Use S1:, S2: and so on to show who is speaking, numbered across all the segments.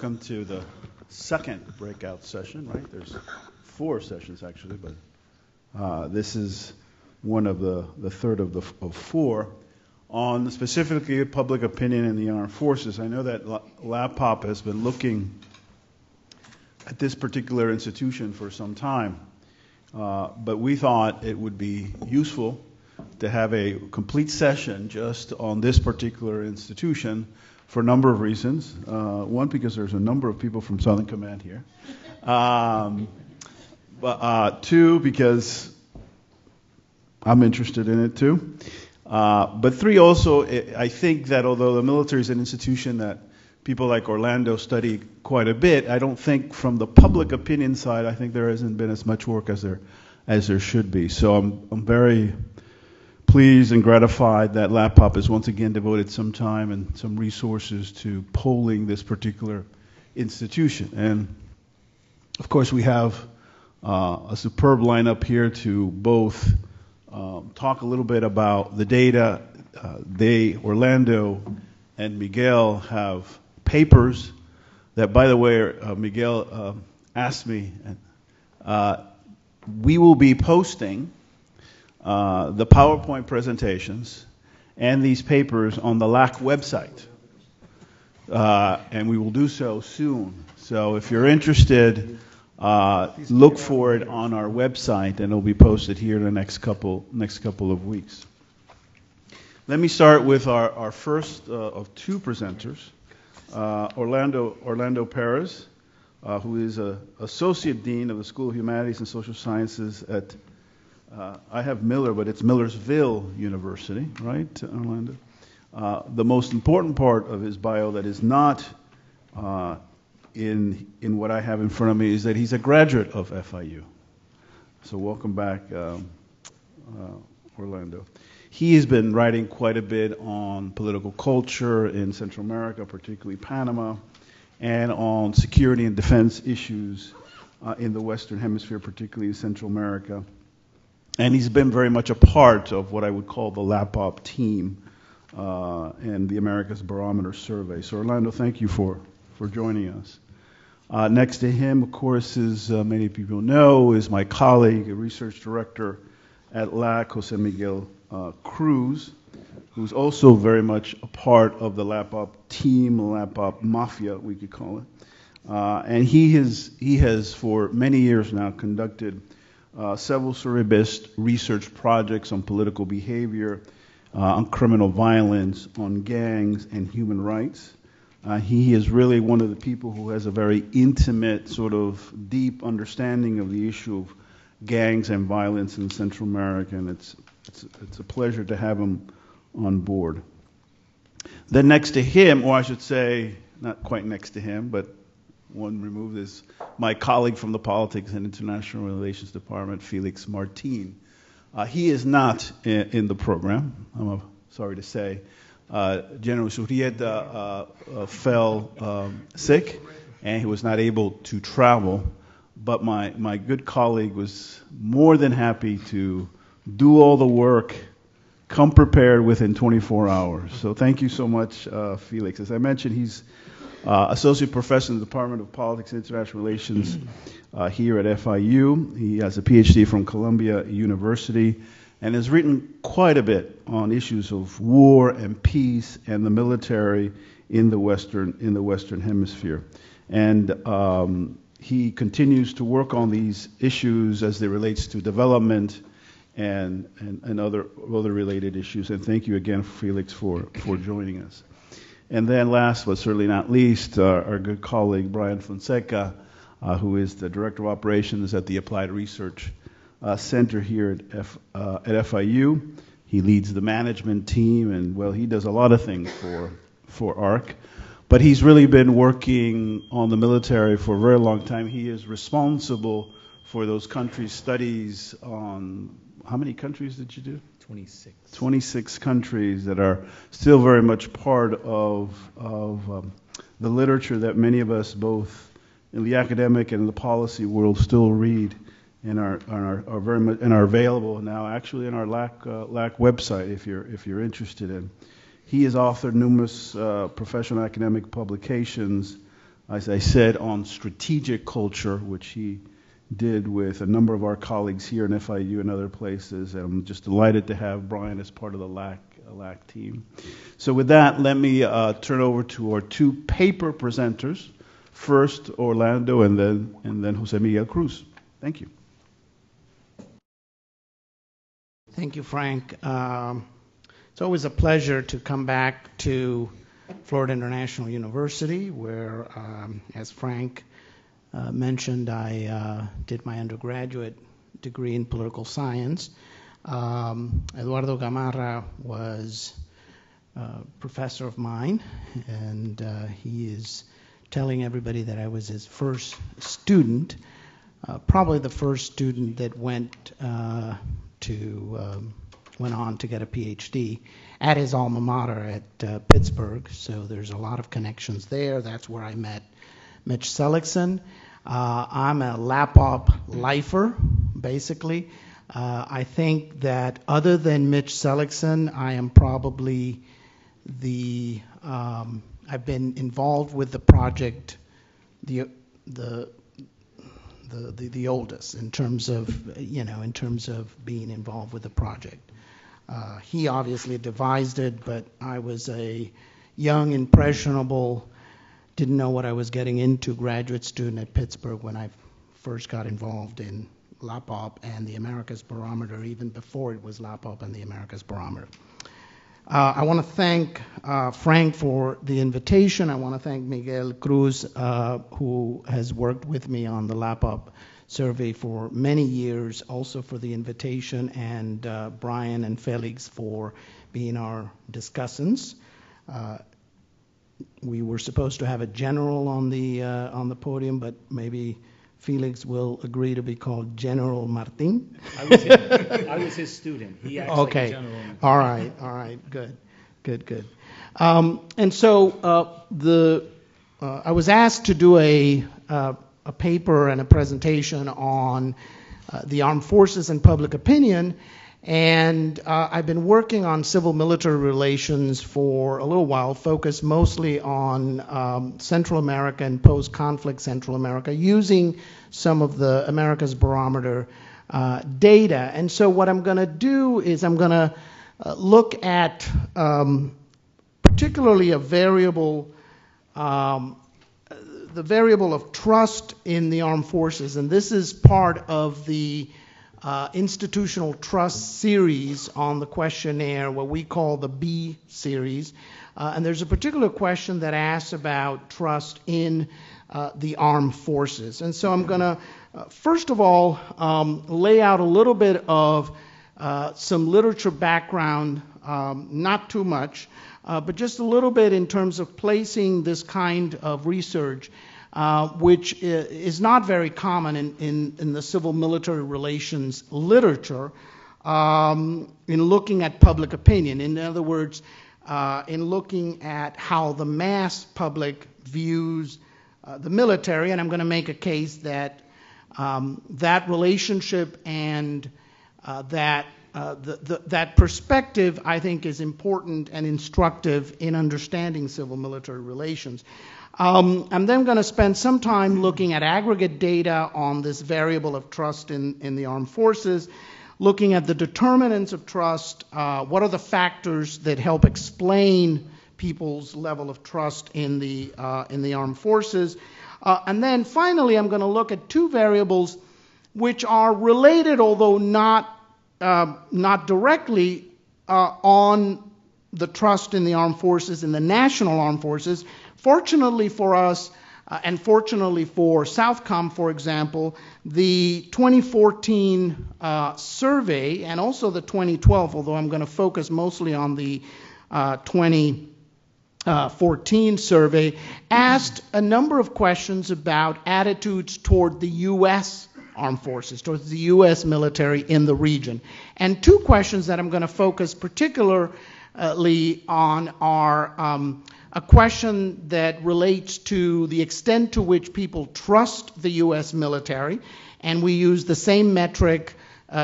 S1: welcome to the second breakout session, right? There's 4 sessions actually, but this is one of the third of 4 on specifically public opinion in the armed forces. I know that LAPOP has been looking at this particular institution for some time, but we thought it would be useful to have a complete session just on this particular institution for a number of reasons. One, because there's a number of people from Southern Command here. But 2, because I'm interested in it too. But 3, also, I think that although the military is an institution that people like Orlando study quite a bit, I don't think from the public opinion side, I think there hasn't been as much work as there should be. So I'm very pleased and gratified that LAPOP has once again devoted some time and some resources to polling this particular institution. And of course, we have a superb lineup here to both talk a little bit about the data. Orlando and Miguel have papers that, by the way, Miguel asked me, we will be posting the PowerPoint presentations and these papers on the LAC website. And we will do so soon. So if you're interested, look for it on our website, and it'll be posted here in the next couple of weeks. Let me start with our first of 2 presenters, Orlando Pérez, who is an Associate Dean of the School of Humanities and Social Sciences at I have Miller, but it's Millersville University, right, Orlando? The most important part of his bio that is not in what I have in front of me is that he's a graduate of FIU. So welcome back, Orlando. He has been writing quite a bit on political culture in Central America, particularly Panama, and on security and defense issues in the Western Hemisphere, particularly in Central America. And he's been very much a part of what I would call the LAPOP team and the AmericasBarometer survey. So Orlando, thank you for joining us. Next to him, of course, as many people know, is my colleague, a research director at LAC, José Miguel Cruz, who's also very much a part of the LAPOP team, LAPOP mafia, we could call it. And he has for many years now conducted several survey-based research projects on political behavior, on criminal violence, on gangs, and human rights. He is really one of the people who has a very intimate, sort of deep understanding of the issue of gangs and violence in Central America, and it's a pleasure to have him on board. Then next to him, or I should say, not quite next to him, but one removed, is my colleague from the Politics and International Relations Department, Félix Martín. He is not in the program, I'm sorry to say. General Surrieta fell sick, and he was not able to travel. But my good colleague was more than happy to do all the work, come prepared within 24 hours. So thank you so much, Félix. As I mentioned, he's Associate Professor in the Department of Politics and International Relations here at FIU. He has a PhD from Columbia University and has written quite a bit on issues of war and peace and the military in the Western Hemisphere. And he continues to work on these issues as they relates to development and other related issues. And thank you again, Félix, for joining us. And then last but certainly not least, our good colleague, Brian Fonseca, who is the Director of Operations at the Applied Research Center here at FIU. He leads the management team, and, well, he does a lot of things for ARC. But he's really been working on the military for a very long time. He is responsible for those country studies on, how many countries did you do?
S2: 26.
S1: 26 countries that are still very much part of the literature that many of us, both in the academic and in the policy world, still read and are very much and are available now actually in our LAC website if you're interested in. He has authored numerous professional academic publications as I said, on strategic culture, which he did with a number of our colleagues here in FIU and other places. And I'm just delighted to have Brian as part of the LAC team. So with that, let me turn over to our two paper presenters. First, Orlando, and then Jose Miguel Cruz. Thank you.
S2: Thank you, Frank. It's always a pleasure to come back to Florida International University, where, as Frank mentioned, I did my undergraduate degree in political science. Eduardo Gamarra was a professor of mine, and he is telling everybody that I was his first student, probably the first student that went on to get a PhD at his alma mater at Pittsburgh. So there's a lot of connections there. That's where I met Mitch Seligson. I'm a LAPOP lifer, basically. I think that other than Mitch Seligson, I am probably I've been involved with the project the oldest in terms of being involved with the project. He obviously devised it, but I was a young, impressionable, didn't know what I was getting into graduate student at Pittsburgh when I first got involved in LAPOP and the Americas Barometer, even before it was LAPOP and the Americas Barometer. I want to thank Frank for the invitation. I want to thank Miguel Cruz, who has worked with me on the LAPOP survey for many years, also for the invitation, and Brian and Félix for being our discussants. We were supposed to have a general on the podium, but maybe Félix will agree to be called General Martín.
S3: I was his student. He acts like a general.
S2: All right, good. And so I was asked to do a paper and a presentation on the armed forces and public opinion, and I've been working on civil-military relations for a little while, focused mostly on Central America and post-conflict Central America, using some of the Americas Barometer data. And so what I'm going to do is I'm going to look at particularly a variable, the variable of trust in the armed forces, and this is part of the institutional trust series on the questionnaire, what we call the B series. And there's a particular question that asks about trust in the armed forces. And so I'm going to, first of all, lay out a little bit of some literature background, not too much, but just a little bit in terms of placing this kind of research, which is not very common in the civil-military relations literature, in looking at public opinion. In other words, in looking at how the mass public views the military, and I'm going to make a case that that relationship and that perspective, I think, is important and instructive in understanding civil-military relations. I'm then going to spend some time looking at aggregate data on this variable of trust in the armed forces, looking at the determinants of trust, what are the factors that help explain people's level of trust in the armed forces, and then finally I'm going to look at two variables which are related, although not directly, on the trust in the armed forces, in the national armed forces. Fortunately for us, and fortunately for Southcom, for example, the 2014 survey, and also the 2012, although I'm going to focus mostly on the 2014 survey, asked a number of questions about attitudes toward the U.S. armed forces, towards the U.S. military in the region. And two questions that I'm going to focus particularly on are a question that relates to the extent to which people trust the U.S. military, and we use the same metric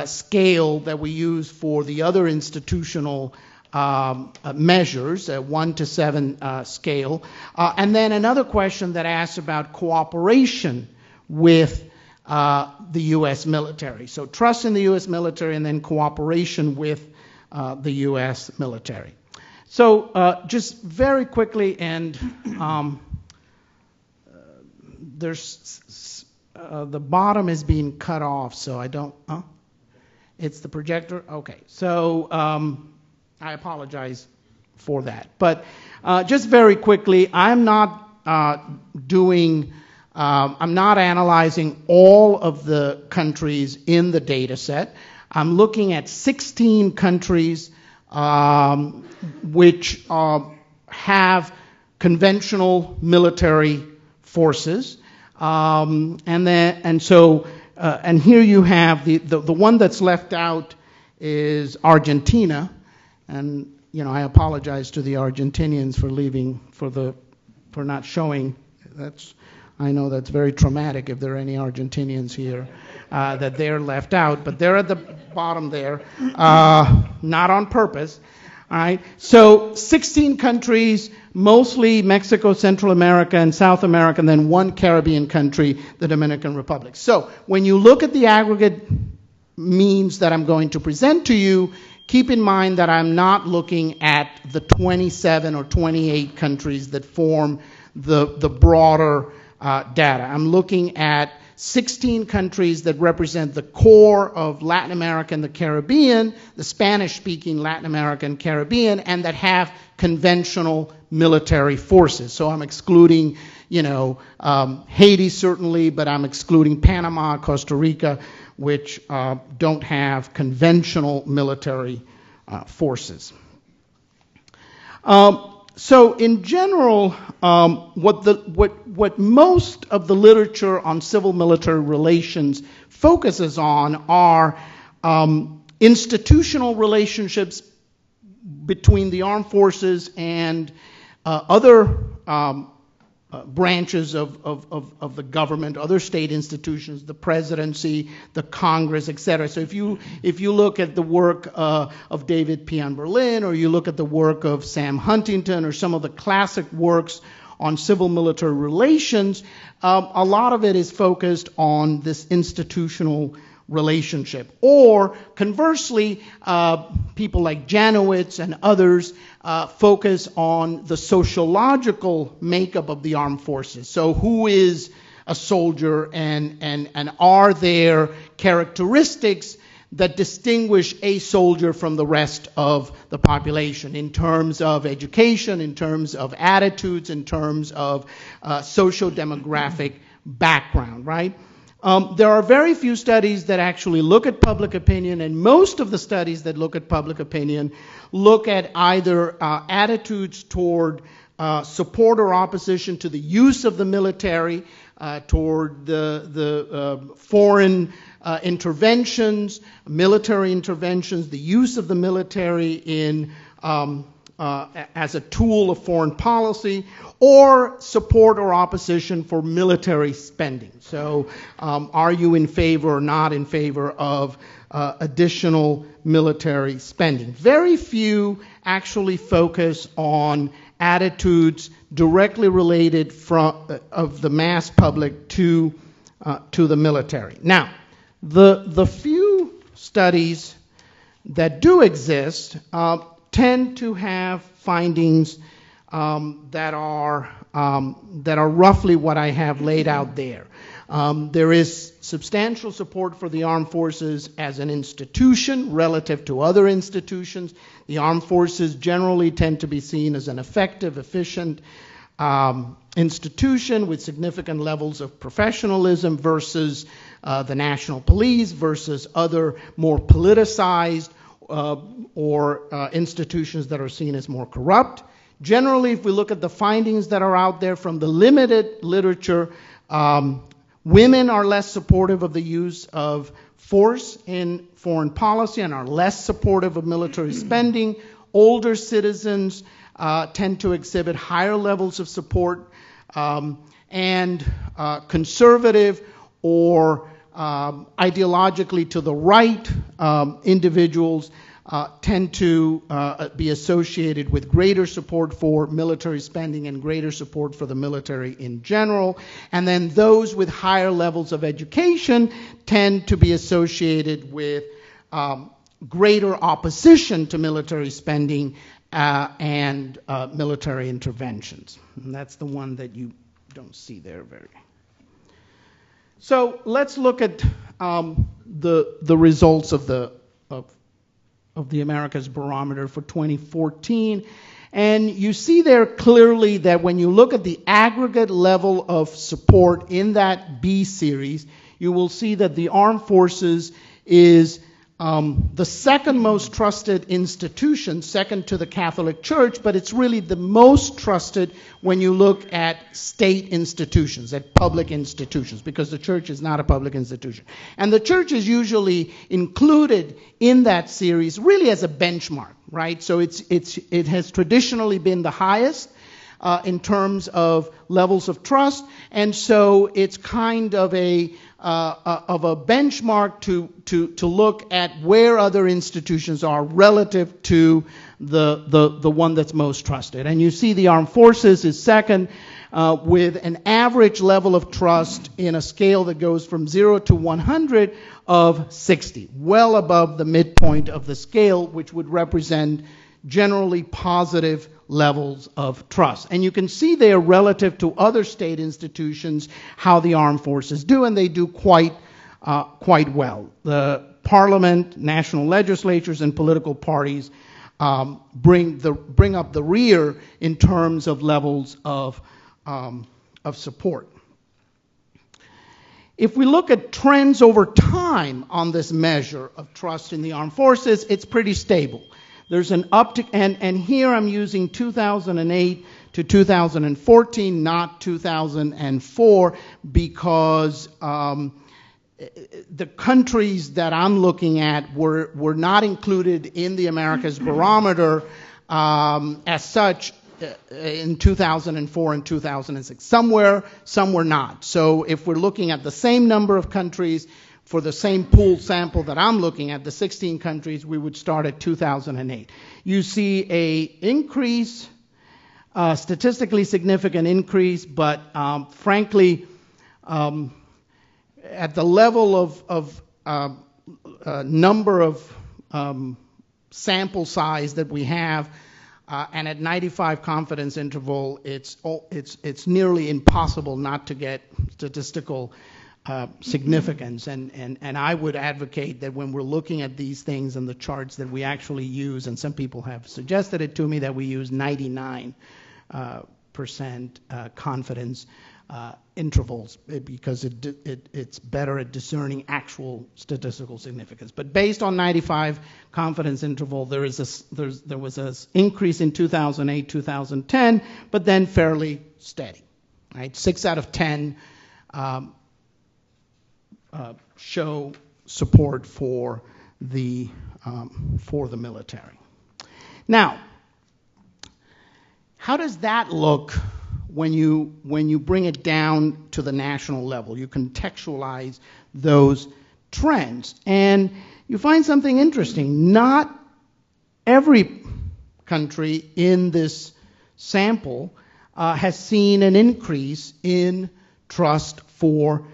S2: scale that we use for the other institutional measures, a 1 to 7 scale. And then another question that asks about cooperation with the U.S. military. So trust in the U.S. military and then cooperation with the U.S. military. So just very quickly, and there's the bottom is being cut off, so I don't, it's the projector? Okay, so I apologize for that. But just very quickly, I'm not I'm not analyzing all of the countries in the data set. I'm looking at 16 countries which have conventional military forces. And here you have the one that's left out is Argentina. And I apologize to the Argentinians for leaving, for not showing. I know that's very traumatic if there are any Argentinians here that they're left out, but they're at the bottom there, not on purpose. All right. So 16 countries, mostly Mexico, Central America, and South America, and then one Caribbean country, the Dominican Republic. So when you look at the aggregate means that I'm going to present to you, keep in mind that I'm not looking at the 27 or 28 countries that form the broader data. I'm looking at 16 countries that represent the core of Latin America and the Caribbean, the Spanish-speaking Latin America and Caribbean, and that have conventional military forces. So I'm excluding, Haiti certainly, but I'm excluding Panama, Costa Rica, which don't have conventional military forces. So in general, what most of the literature on civil-military relations focuses on are institutional relationships between the armed forces and other branches of the government, other state institutions, the presidency, the Congress, etc. So if you look at the work of David P. Berlin, or you look at the work of Sam Huntington, or some of the classic works on civil-military relations, a lot of it is focused on this institutional relationship. Or conversely, people like Janowitz and others focus on the sociological makeup of the armed forces. So who is a soldier, and are there characteristics that distinguish a soldier from the rest of the population in terms of education, in terms of attitudes, in terms of socio-demographic background, right? There are very few studies that actually look at public opinion, and most of the studies that look at public opinion look at either attitudes toward support or opposition to the use of the military, toward the foreign interventions, military interventions, the use of the military in as a tool of foreign policy, or support or opposition for military spending. So are you in favor or not in favor of additional military spending? Very few actually focus on attitudes directly related of the mass public to the military. Now, the few studies that do exist tend to have findings that are roughly what I have laid out there. There is substantial support for the armed forces as an institution relative to other institutions. The armed forces generally tend to be seen as an effective, efficient institution with significant levels of professionalism versus the national police, versus other more politicized or institutions that are seen as more corrupt. Generally, if we look at the findings that are out there from the limited literature, women are less supportive of the use of force in foreign policy and are less supportive of military spending. Older citizens tend to exhibit higher levels of support, and conservative or ideologically to the right individuals tend to be associated with greater support for military spending and greater support for the military in general. And then those with higher levels of education tend to be associated with greater opposition to military spending and military interventions. And that's the one that you don't see there very. So let's look at the results of the Americas Barometer for 2014. And you see there clearly that when you look at the aggregate level of support in that B series, you will see that the armed forces is the second most trusted institution, second to the Catholic Church, but it's really the most trusted when you look at state institutions, at public institutions, because the church is not a public institution. And the church is usually included in that series really as a benchmark, right? So it has traditionally been the highest in terms of levels of trust, and so it's kind of a benchmark to look at where other institutions are relative to the one that's most trusted. And you see the armed forces is second with an average level of trust in a scale that goes from 0 to 100 of 60, well above the midpoint of the scale, which would represent generally positive levels of trust. And you can see there relative to other state institutions how the armed forces do, and they do quite well. The parliament, national legislatures, and political parties bring up the rear in terms of levels of support. If we look at trends over time on this measure of trust in the armed forces, it's pretty stable. There's an uptick, and here I'm using 2008 to 2014, not 2004, because the countries that I'm looking at were not included in the Americas Barometer as such in 2004 and 2006. Some were not. So if we're looking at the same number of countries, for the same pooled sample that I'm looking at, the 16 countries, we would start at 2008. You see a increase, statistically significant increase, but frankly, at the level of number of sample size that we have, and at 95 confidence interval, it's nearly impossible not to get statistical significance, and I would advocate that when we're looking at these things and the charts that we actually use, and some people have suggested it to me, that we use 99% confidence intervals, because it's better at discerning actual statistical significance. But based on 95 confidence interval, there was an increase in 2008, 2010, but then fairly steady. Right, 6 out of 10. Show support for the military. Now, how does that look when you bring it down to the national level? You contextualize those trends, and you find something interesting. Not every country in this sample has seen an increase in trust for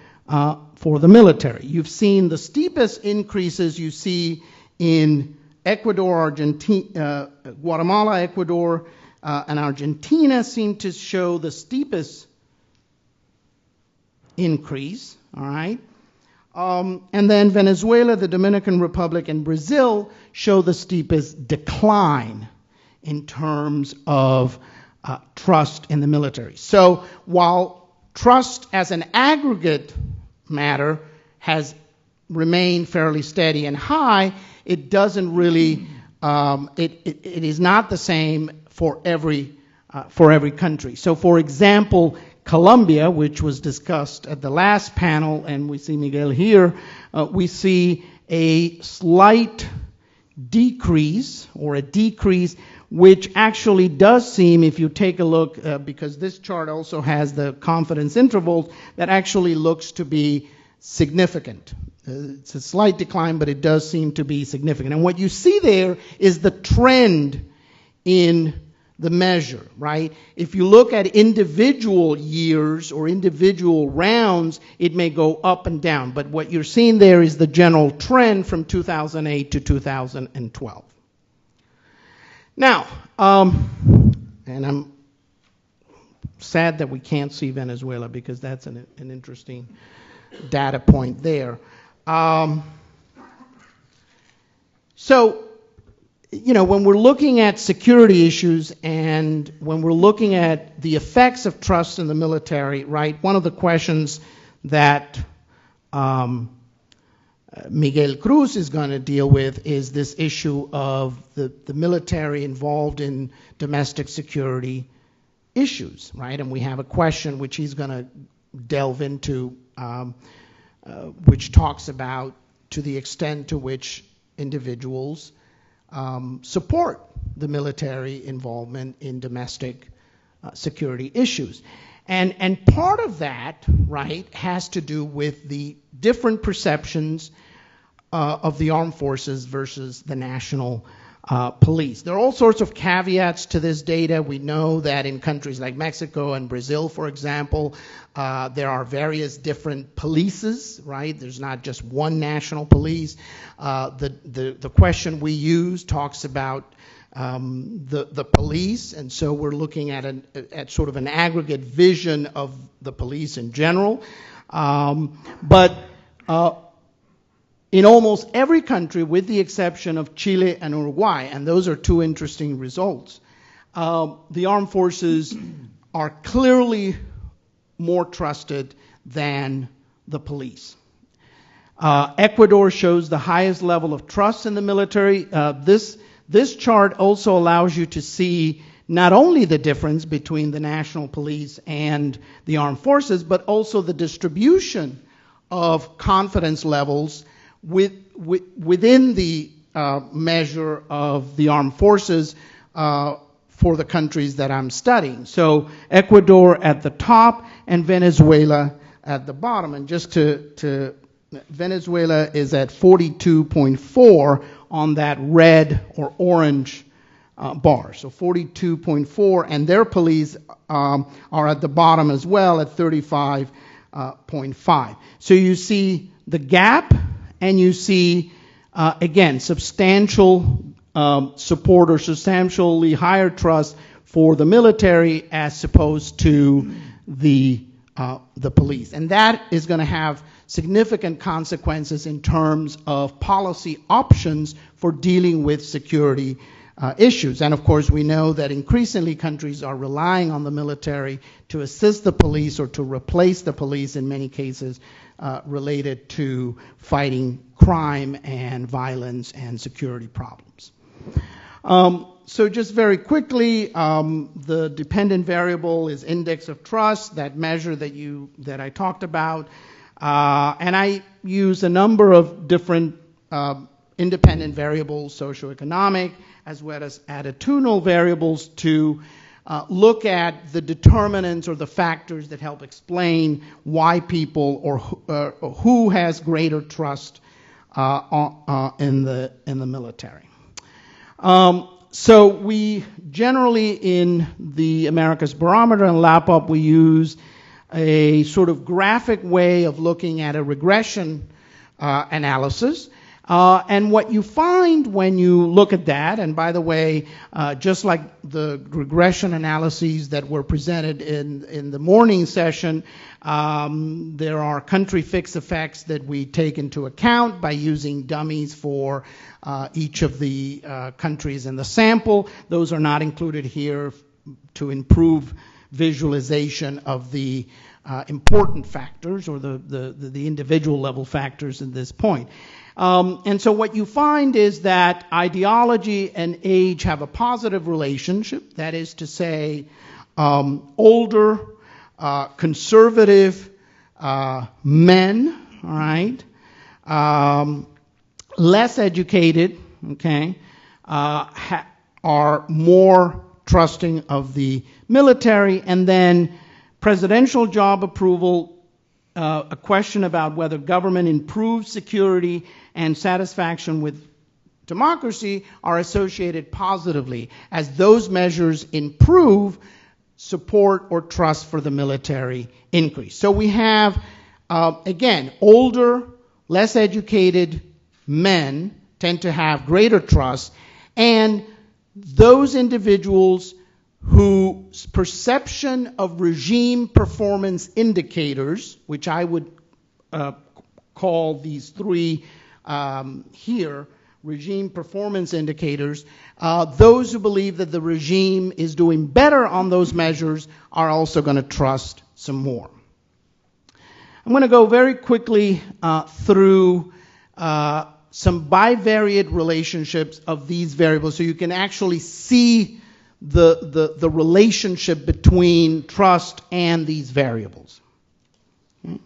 S2: the military. You've seen the steepest increases you see in Ecuador, Argentina, Guatemala, Ecuador, and Argentina seem to show the steepest increase, all right? And then Venezuela, the Dominican Republic, and Brazil show the steepest decline in terms of trust in the military. So while trust as an aggregate matter has remained fairly steady and high, it doesn't really, it is not the same for every country. So for example, Colombia, which was discussed at the last panel, and we see Miguel here, we see a slight decrease, or a decrease, which actually does seem, if you take a look, because this chart also has the confidence intervals, that actually looks to be significant. It's a slight decline, but it does seem to be significant. And what you see there is the trend in the measure, right? If you look at individual years or individual rounds, it may go up and down. But what you're seeing there is the general trend from 2008 to 2012. Now, and I'm sad that we can't see Venezuela because that's an interesting data point there. So, you know, when we're looking at security issues and when we're looking at the effects of trust in the military, right, one of the questions that Miguel Cruz is going to deal with is this issue of the military involved in domestic security issues, right? And we have a question which he's going to delve into, which talks about to the extent to which individuals support the military involvement in domestic security issues. And part of that, right, has to do with the different perceptions of the armed forces versus the national police. There are all sorts of caveats to this data. We know that in countries like Mexico and Brazil, for example, there are various different polices, right? There's not just one national police. The question we use talks about the police, and so we're looking at sort of an aggregate vision of the police in general. But in almost every country, with the exception of Chile and Uruguay, and those are two interesting results, the armed forces are clearly more trusted than the police. Ecuador shows the highest level of trust in the military. This chart also allows you to see not only the difference between the national police and the armed forces, but also the distribution of confidence levels within the measure of the armed forces for the countries that I'm studying. So Ecuador at the top and Venezuela at the bottom. And just to Venezuela is at 42.4 on that red or orange bar. So 42.4, and their police are at the bottom as well at 35.5. So you see the gap, and you see, again, substantial support or substantially higher trust for the military as opposed to the police. And that is going to have significant consequences in terms of policy options for dealing with security issues. And of course, we know that increasingly countries are relying on the military to assist the police or to replace the police in many cases related to fighting crime and violence and security problems. So just very quickly, the dependent variable is index of trust, that measure that I talked about. And I use a number of different independent variables, socioeconomic, as well as attitudinal variables to look at the determinants or the factors that help explain why people or who has greater trust in the military. So we generally in the Americas Barometer and LAPUP we use a sort of graphic way of looking at a regression analysis. And what you find when you look at that, and by the way, just like the regression analyses that were presented in the morning session, there are country fixed effects that we take into account by using dummies for each of the countries in the sample. Those are not included here to improve visualization of the important factors or the individual level factors at this point. And so what you find is that ideology and age have a positive relationship. That is to say, older, conservative men, all right, less educated, okay, are more trusting of the military, and then presidential job approval a question about whether government improves security and satisfaction with democracy are associated positively, as those measures improve support or trust for the military increase. So we have, again, older, less educated men tend to have greater trust, and those individuals whose perception of regime performance indicators, which I would call these three here, regime performance indicators, those who believe that the regime is doing better on those measures are also going to trust some more. I'm going to go very quickly through some bivariate relationships of these variables so you can actually see the relationship between trust and these variables. Okay?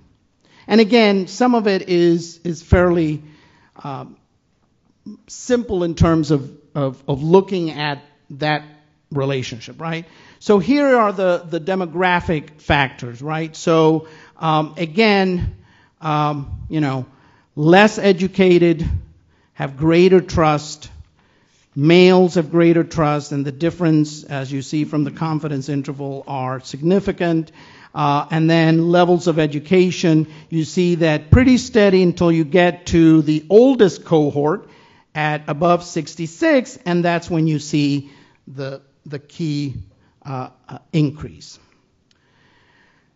S2: And again, some of it is fairly simple in terms of looking at that relationship, right? So here are the demographic factors, right? So again, less educated have greater trust, males have greater trust, and the difference, as you see from the confidence interval, are significant. And then levels of education, you see that pretty steady until you get to the oldest cohort at above 66, and that's when you see the key increase.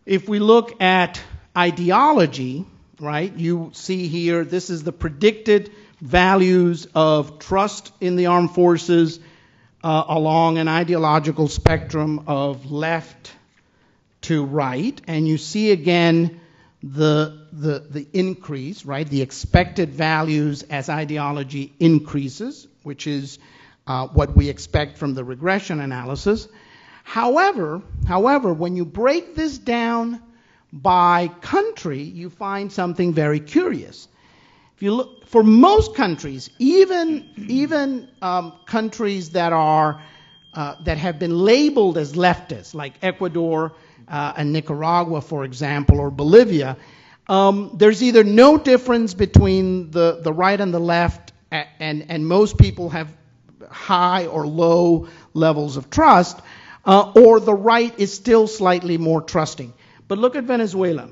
S2: If we look at ideology, right, you see here, this is the predicted values of trust in the armed forces along an ideological spectrum of left to right, and you see again the increase, right, the expected values as ideology increases, which is what we expect from the regression analysis. However, when you break this down by country, you find something very curious. If you look, for most countries, even countries that are that have been labeled as leftist, like Ecuador and Nicaragua, for example, or Bolivia, there's either no difference between the right and the left, and most people have high or low levels of trust, or the right is still slightly more trusting. But look at Venezuela,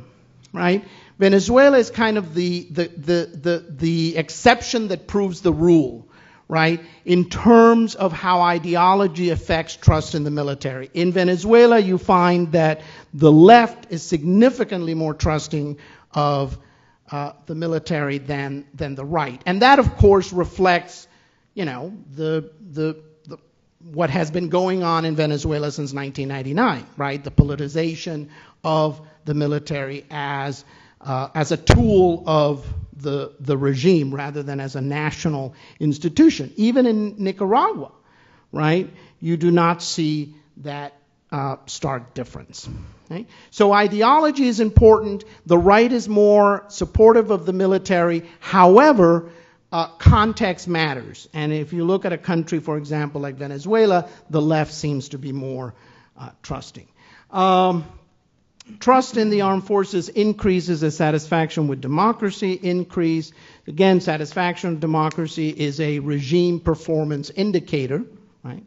S2: right? Venezuela is kind of the exception that proves the rule, right, in terms of how ideology affects trust in the military. In Venezuela, you find that the left is significantly more trusting of the military than the right. And that, of course, reflects, what has been going on in Venezuela since 1999, right? The politicization of the military as a tool of the regime rather than as a national institution. Even in Nicaragua, right, you do not see that stark difference. Okay? So ideology is important. The right is more supportive of the military. However, context matters. And if you look at a country, for example, like Venezuela, the left seems to be more trusting. Trust in the armed forces increases as satisfaction with democracy increase. Again, satisfaction with democracy is a regime performance indicator, right?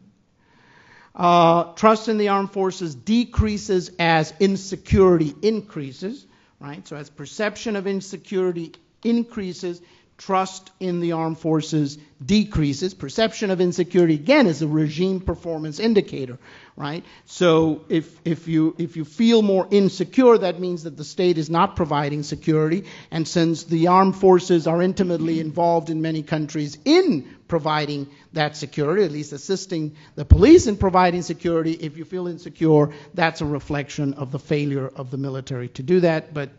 S2: Trust in the armed forces decreases as insecurity increases, right? So as perception of insecurity increases, trust in the armed forces decreases. Perception of insecurity, again, is a regime performance indicator, right? So if you feel more insecure, that means that the state is not providing security. And since the armed forces are intimately involved in many countries in providing that security, at least assisting the police in providing security, if you feel insecure, that's a reflection of the failure of the military to do that. But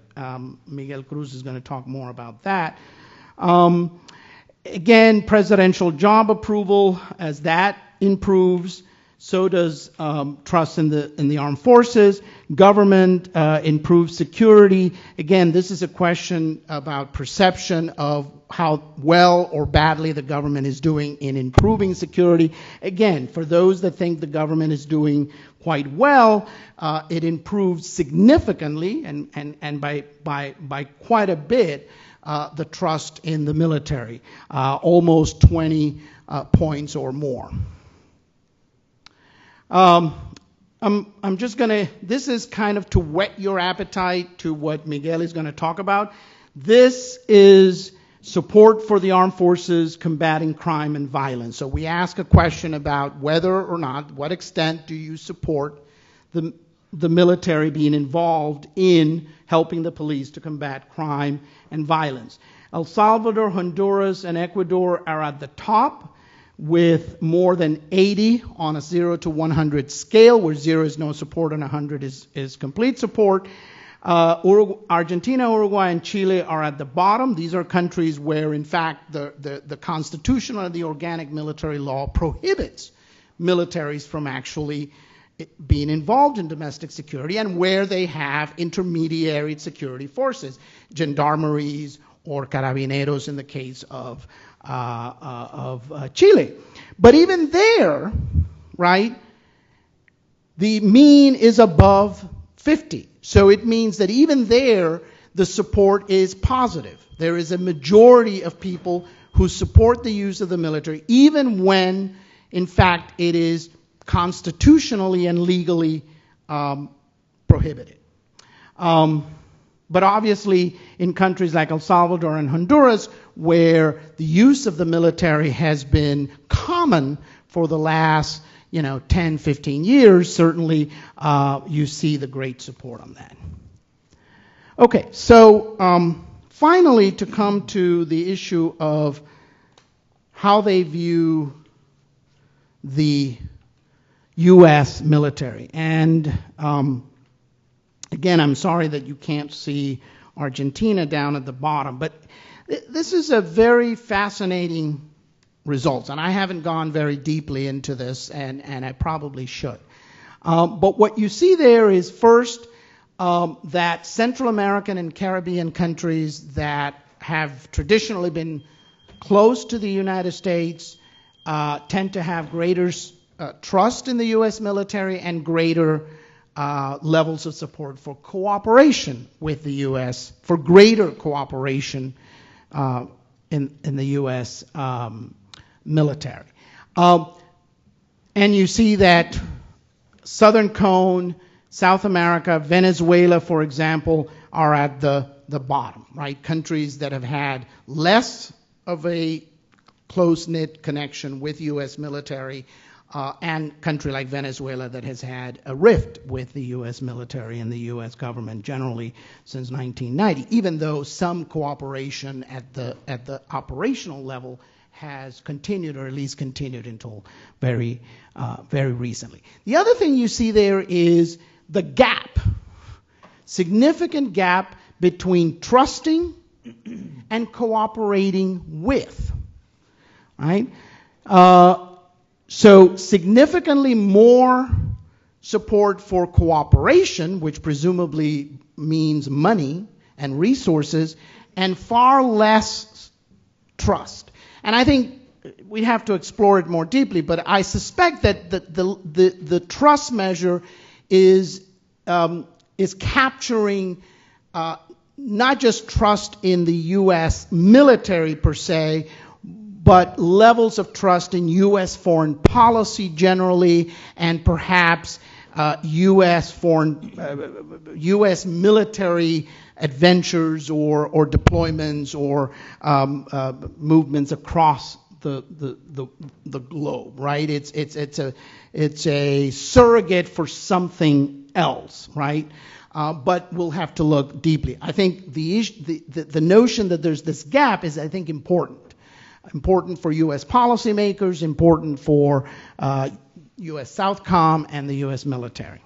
S2: Miguel Cruz is going to talk more about that. Again, presidential job approval, as that improves, so does trust in the armed forces. Government improves security. Again, this is a question about perception of how well or badly the government is doing in improving security. Again, for those that think the government is doing quite well. It improved significantly and by quite a bit the trust in the military, almost 20 points or more. I'm just going to, this is kind of to whet your appetite to what Miguel is going to talk about. This is support for the armed forces combating crime and violence. So we ask a question about whether or not, what extent do you support the military being involved in helping the police to combat crime and violence. El Salvador, Honduras, and Ecuador are at the top with more than 80 on a 0 to 100 scale, where 0 is no support and 100 is complete support. Argentina, Uruguay, and Chile are at the bottom. These are countries where, in fact, the constitutional and the organic military law prohibits militaries from actually being involved in domestic security, and where they have intermediary security forces, gendarmeries or carabineros in the case of Chile. But even there, right, the mean is above 50. So it means that even there, the support is positive. There is a majority of people who support the use of the military, even when, in fact, it is constitutionally and legally prohibited. But obviously, in countries like El Salvador and Honduras, where the use of the military has been common for the last 10, 15 years, certainly you see the great support on that. Okay, so finally, to come to the issue of how they view the U.S. military. And again, I'm sorry that you can't see Argentina down at the bottom, but this is a very fascinating result, and I haven't gone very deeply into this, and I probably should. But what you see there is first that Central American and Caribbean countries that have traditionally been close to the United States tend to have greater trust in the U.S. military and greater levels of support for cooperation with the U.S., for greater cooperation in the U.S. Military. And you see that Southern Cone, South America, Venezuela, for example, are at the bottom, right? Countries that have had less of a close-knit connection with U.S. military, and country like Venezuela that has had a rift with the U.S. military and the U.S. government generally since 1990, even though some cooperation at the operational level has continued, or at least continued until very recently. The other thing you see there is the gap, significant gap between trusting and cooperating with, right? So significantly more support for cooperation, which presumably means money and resources, and far less trust. And I think we have to explore it more deeply, but I suspect that the trust measure is capturing not just trust in the U.S. military per se, but levels of trust in U.S. foreign policy generally, and perhaps U.S. military adventures or deployments or movements across the globe, right? It's a surrogate for something else, right? But we'll have to look deeply. I think the notion that there's this gap is, I think, important for U.S. policymakers, important for U.S. Southcom and the U.S. military.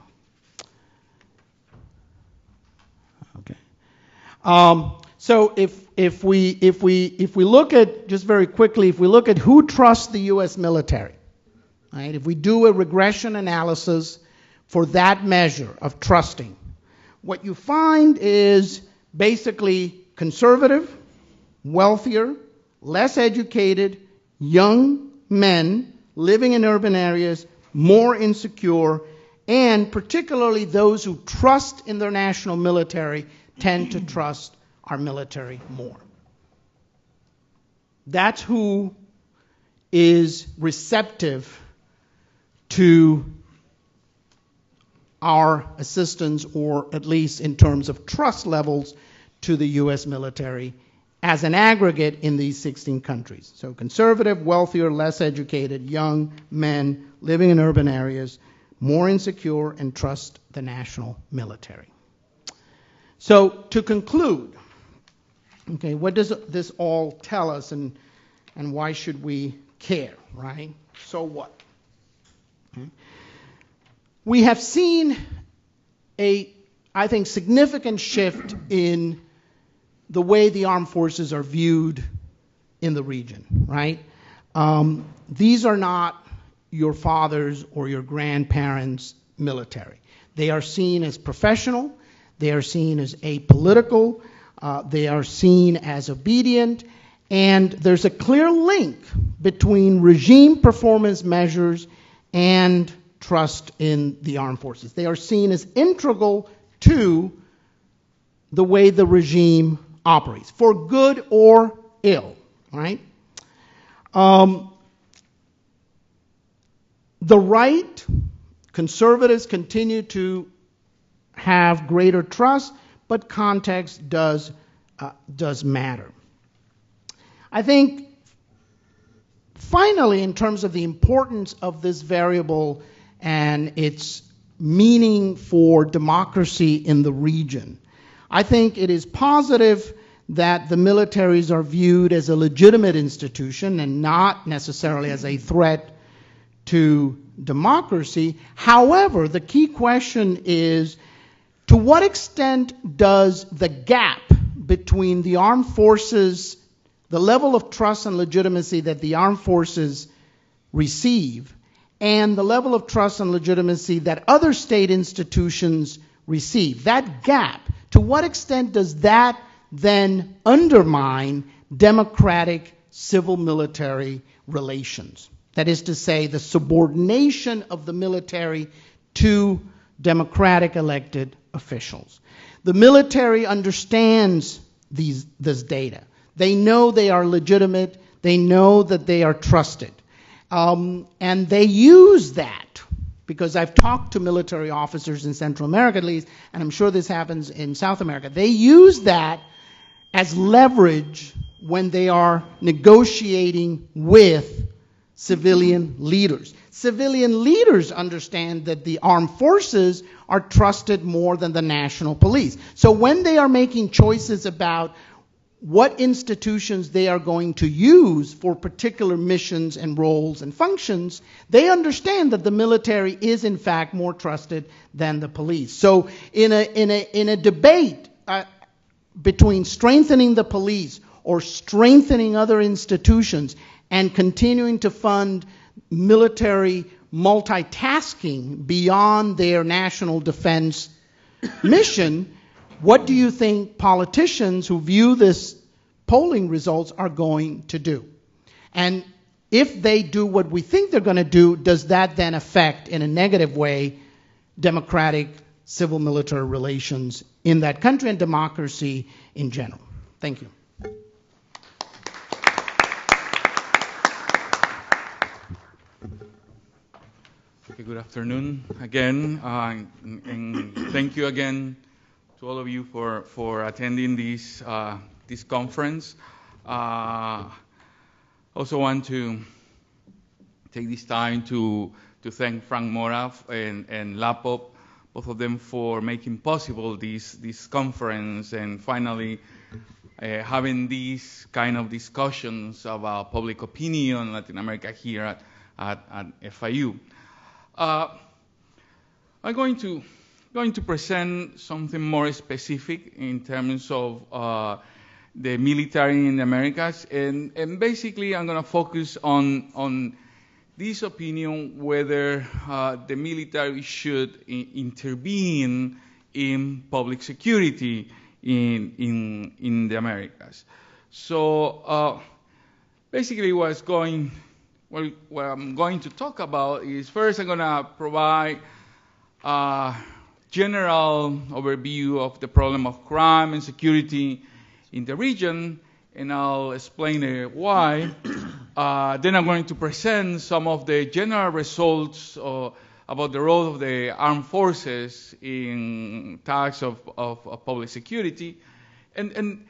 S2: Okay. So if we look at, just very quickly, if we look at who trusts the U.S. military, right? If we do a regression analysis for that measure of trusting, what you find is basically conservative, wealthier, less educated, young men living in urban areas, more insecure, And particularly those who trust in their national military tend to trust our military more. That's who is receptive to our assistance, or at least in terms of trust levels to the U.S. military as an aggregate in these 16 countries. So conservative, wealthier, less educated, young men living in urban areas, more insecure, and trust the national military. So to conclude, okay, what does this all tell us, and why should we care, right? So what? Okay. We have seen a, I think, significant shift in the way the armed forces are viewed in the region, right? These are not your father's or your grandparents' military. They are seen as professional, they are seen as apolitical, they are seen as obedient, and there's a clear link between regime performance measures and trust in the armed forces. They are seen as integral to the way the regime operates, for good or ill, right? The right, conservatives continue to have greater trust, but context does matter. I think, finally, in terms of the importance of this variable and its meaning for democracy in the region, I think it is positive that the militaries are viewed as a legitimate institution and not necessarily as a threat to democracy. However, the key question is, to what extent does the gap between the armed forces, the level of trust and legitimacy that the armed forces receive, and the level of trust and legitimacy that other state institutions receive, that gap, to what extent does that then undermine democratic civil-military relations? That is to say, the subordination of the military to democratic elected officials. The military understands this data. They know they are legitimate. They know that they are trusted. And they use that, because I've talked to military officers in Central America at least, and I'm sure this happens in South America. They use that as leverage when they are negotiating with civilian leaders. Civilian leaders understand that the armed forces are trusted more than the national police. So when they are making choices about what institutions they are going to use for particular missions and roles and functions, they understand that the military is in fact more trusted than the police. So in a debate between strengthening the police or strengthening other institutions and continuing to fund military multitasking beyond their national defense mission, what do you think politicians who view this polling results are going to do? And if they do what we think they're going to do, does that then affect in a negative way democratic civil-military relations in that country and democracy in general? Thank you.
S4: Okay, good afternoon again, and thank you again to all of you for attending this conference. Also want to take this time to thank Frank Mora and Lapop, both of them, for making possible this conference and finally having these kind of discussions about public opinion in Latin America here at FIU. I'm going to present something more specific in terms of the military in the Americas, and basically I'm going to focus on this opinion whether the military should intervene in public security in the Americas. So basically what I'm going to talk about is, first I'm going to provide general overview of the problem of crime and security in the region, and I'll explain why. Then I'm going to present some of the general results about the role of the armed forces in tasks of public security. And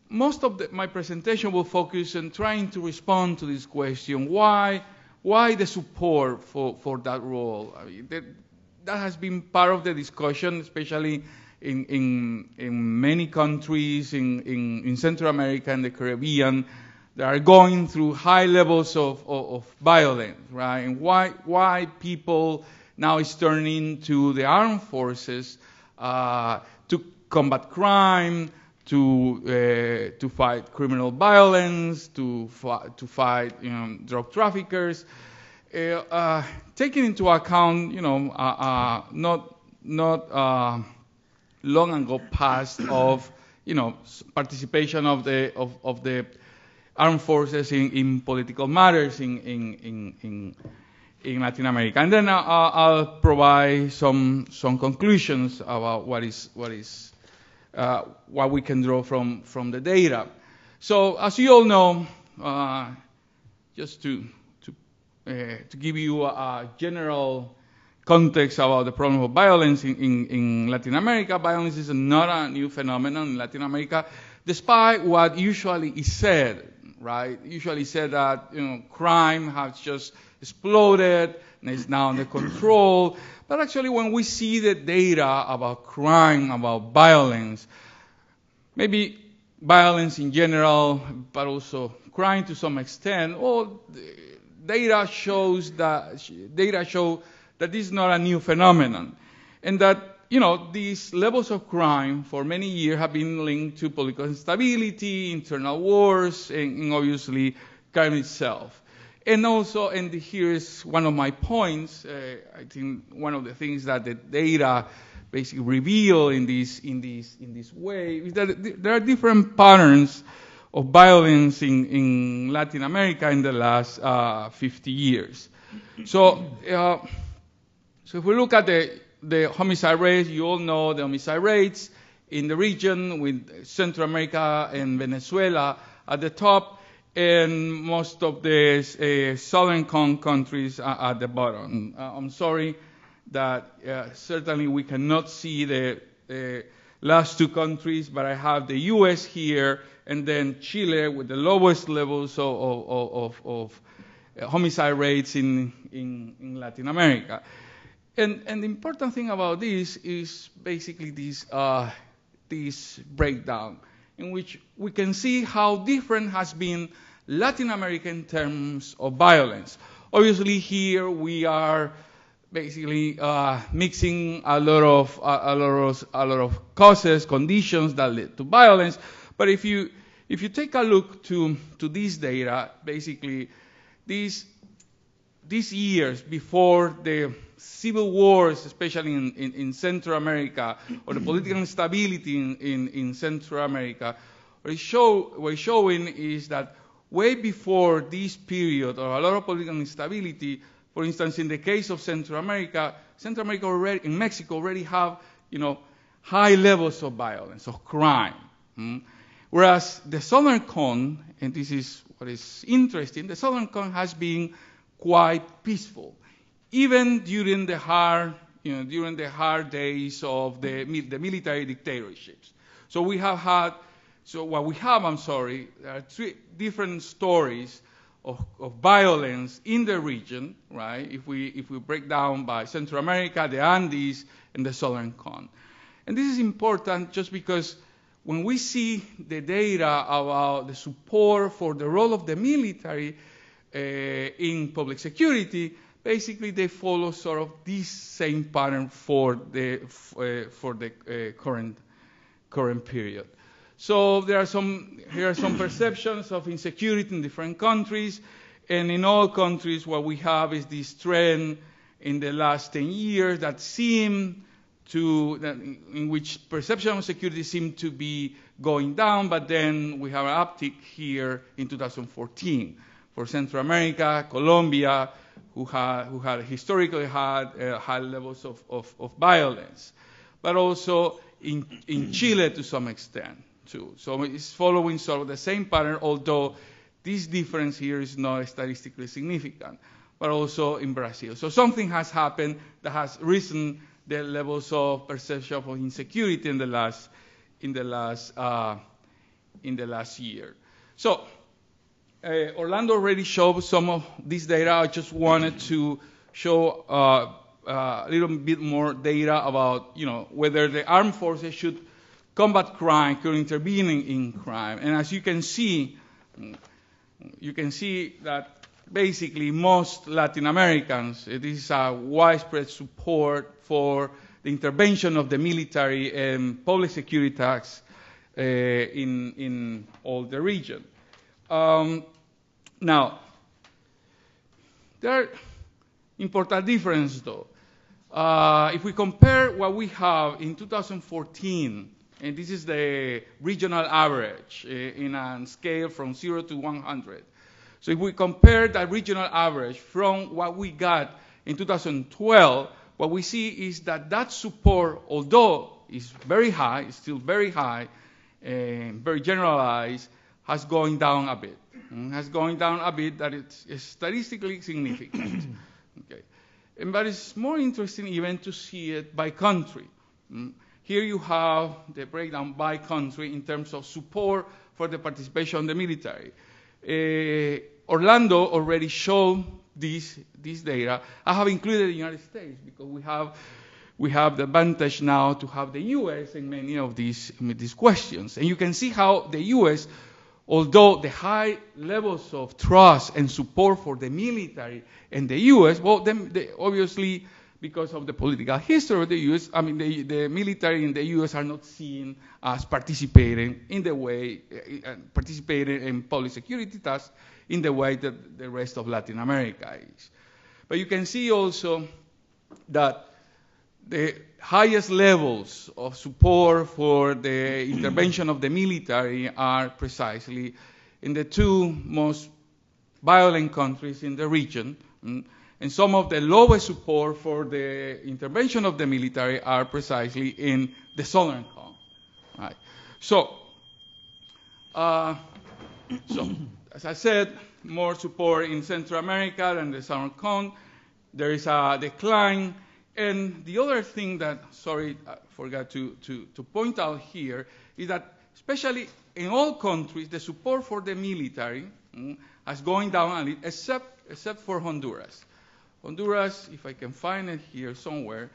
S4: most of my presentation will focus on trying to respond to this question: why the support for that role? I mean, that has been part of the discussion, especially in many countries in Central America and the Caribbean that are going through high levels of violence, right? And why people now is turning to the armed forces to combat crime, to fight criminal violence, to fight drug traffickers, taking into account not long ago past of participation of the armed forces in political matters in Latin America, and then I'll provide some conclusions about what we can draw from the data. So, as you all know, just to give you a general context about the problem of violence in Latin America, violence is not a new phenomenon in Latin America, despite what usually is said. Right? Usually said that crime has just exploded and is now under control. But actually, when we see the data about crime, about violence, maybe violence in general, but also crime to some extent, data show that this is not a new phenomenon, and that these levels of crime for many years have been linked to political instability, internal wars, and obviously crime itself. And also, and here's one of my points, I think one of the things that the data basically reveal in this way is that there are different patterns of violence in Latin America in the last 50 years. So if we look at the homicide rates, you all know the homicide rates in the region with Central America and Venezuela at the top, and most of the southern countries are at the bottom. I'm sorry that certainly we cannot see the last two countries, but I have the U.S. here, and then Chile with the lowest levels of homicide rates in Latin America. And the important thing about this is basically this breakdown, in which we can see how different has been Latin America in terms of violence. Obviously, here we are basically mixing a lot of causes, conditions that lead to violence. But if you take a look to this data, basically these years before the civil wars, especially in Central America, or the political instability in Central America, what it's showing is that way before this period, or a lot of political instability, for instance, in the case of Central America already, in Mexico already have high levels of violence, of crime. Whereas the Southern Cone, and this is what is interesting, the Southern Cone has been quite peaceful, even during the hard days of the military dictatorships. So what we have, there are three different stories of violence in the region, right? If we break down by Central America, the Andes, and the Southern Cone. And this is important just because when we see the data about the support for the role of the military in public security, basically they follow sort of this same pattern for the current period. So here are some perceptions of insecurity in different countries, and in all countries what we have is this trend in the last 10 years in which perception of security seemed to be going down, but then we have an uptick here in 2014. for Central America, Colombia, who had historically had high levels of violence, but also in Chile to some extent too. So it's following sort of the same pattern, although this difference here is not statistically significant, but also in Brazil. So something has happened that has risen the levels of perception of insecurity in the last year. So Orlando already showed some of this data. I just wanted to show a little bit more data about, whether the armed forces should combat crime, could intervening in crime. And as you can see that basically most Latin Americans, it is a widespread support for the intervention of the military and public security tasks in all the region. Now, there are important differences, though. If we compare what we have in 2014, and this is the regional average in a scale from 0 to 100. So if we compare that regional average from what we got in 2012, what we see is that support, although is very high, is still very high, and very generalized, has gone down a bit. Has gone down a bit that it's statistically significant. Okay. But it's more interesting even to see it by country. Here you have the breakdown by country in terms of support for the participation of the military. Orlando already showed this data. I have included the United States because we have the advantage now to have the U.S. in many of these questions. And you can see how the U.S., although the high levels of trust and support for the military in the U.S., obviously because of the political history of the U.S., the military in the U.S. are not seen as participating in public security tasks in the way that the rest of Latin America is. But you can see also that the highest levels of support for the intervention of the military are precisely in the two most violent countries in the region, and some of the lowest support for the intervention of the military are precisely in the southern cone. Right. So, as I said, more support in Central America than the southern cone. There is a decline. And the other thing that, I forgot to point out here, is that especially in all countries, the support for the military has gone down a little, except for Honduras. Honduras, if I can find it here somewhere,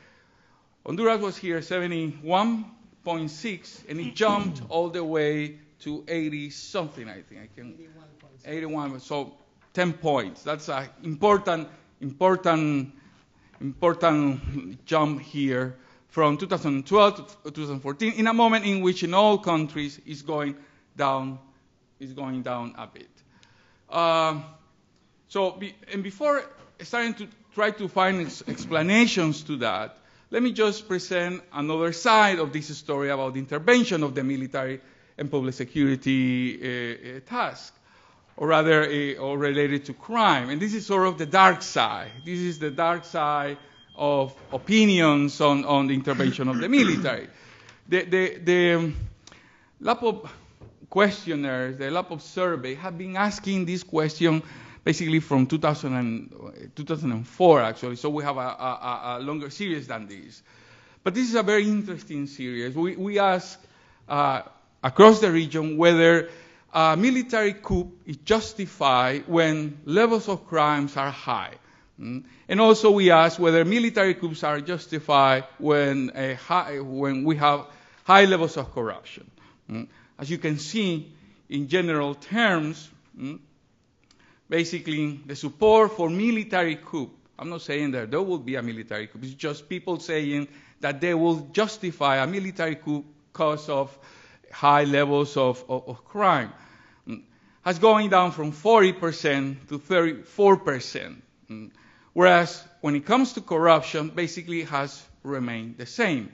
S4: Honduras was here 71.6, and it jumped all the way to 80-something, I think. 81, so 10 points. That's an important jump here from 2012 to 2014 in a moment in which in all countries is going down a bit. Before starting to try to find explanations to that, let me just present another side of this story about the intervention of the military and public security task, or rather, or related to crime. And this is sort of the dark side. This is the dark side of opinions on the intervention of the military. The LAPOP questionnaires, the LAPOP survey, have been asking this question basically from 2004, actually. So we have a longer series than this. But this is a very interesting series. We ask across the region whether a military coup is justified when levels of crimes are high. And also we ask whether military coups are justified when we have high levels of corruption. As you can see, in general terms, basically the support for military coup, I'm not saying that there will be a military coup, it's just people saying that they will justify a military coup because of high levels of crime, has going down from 40% to 34%. Whereas when it comes to corruption, basically has remained the same.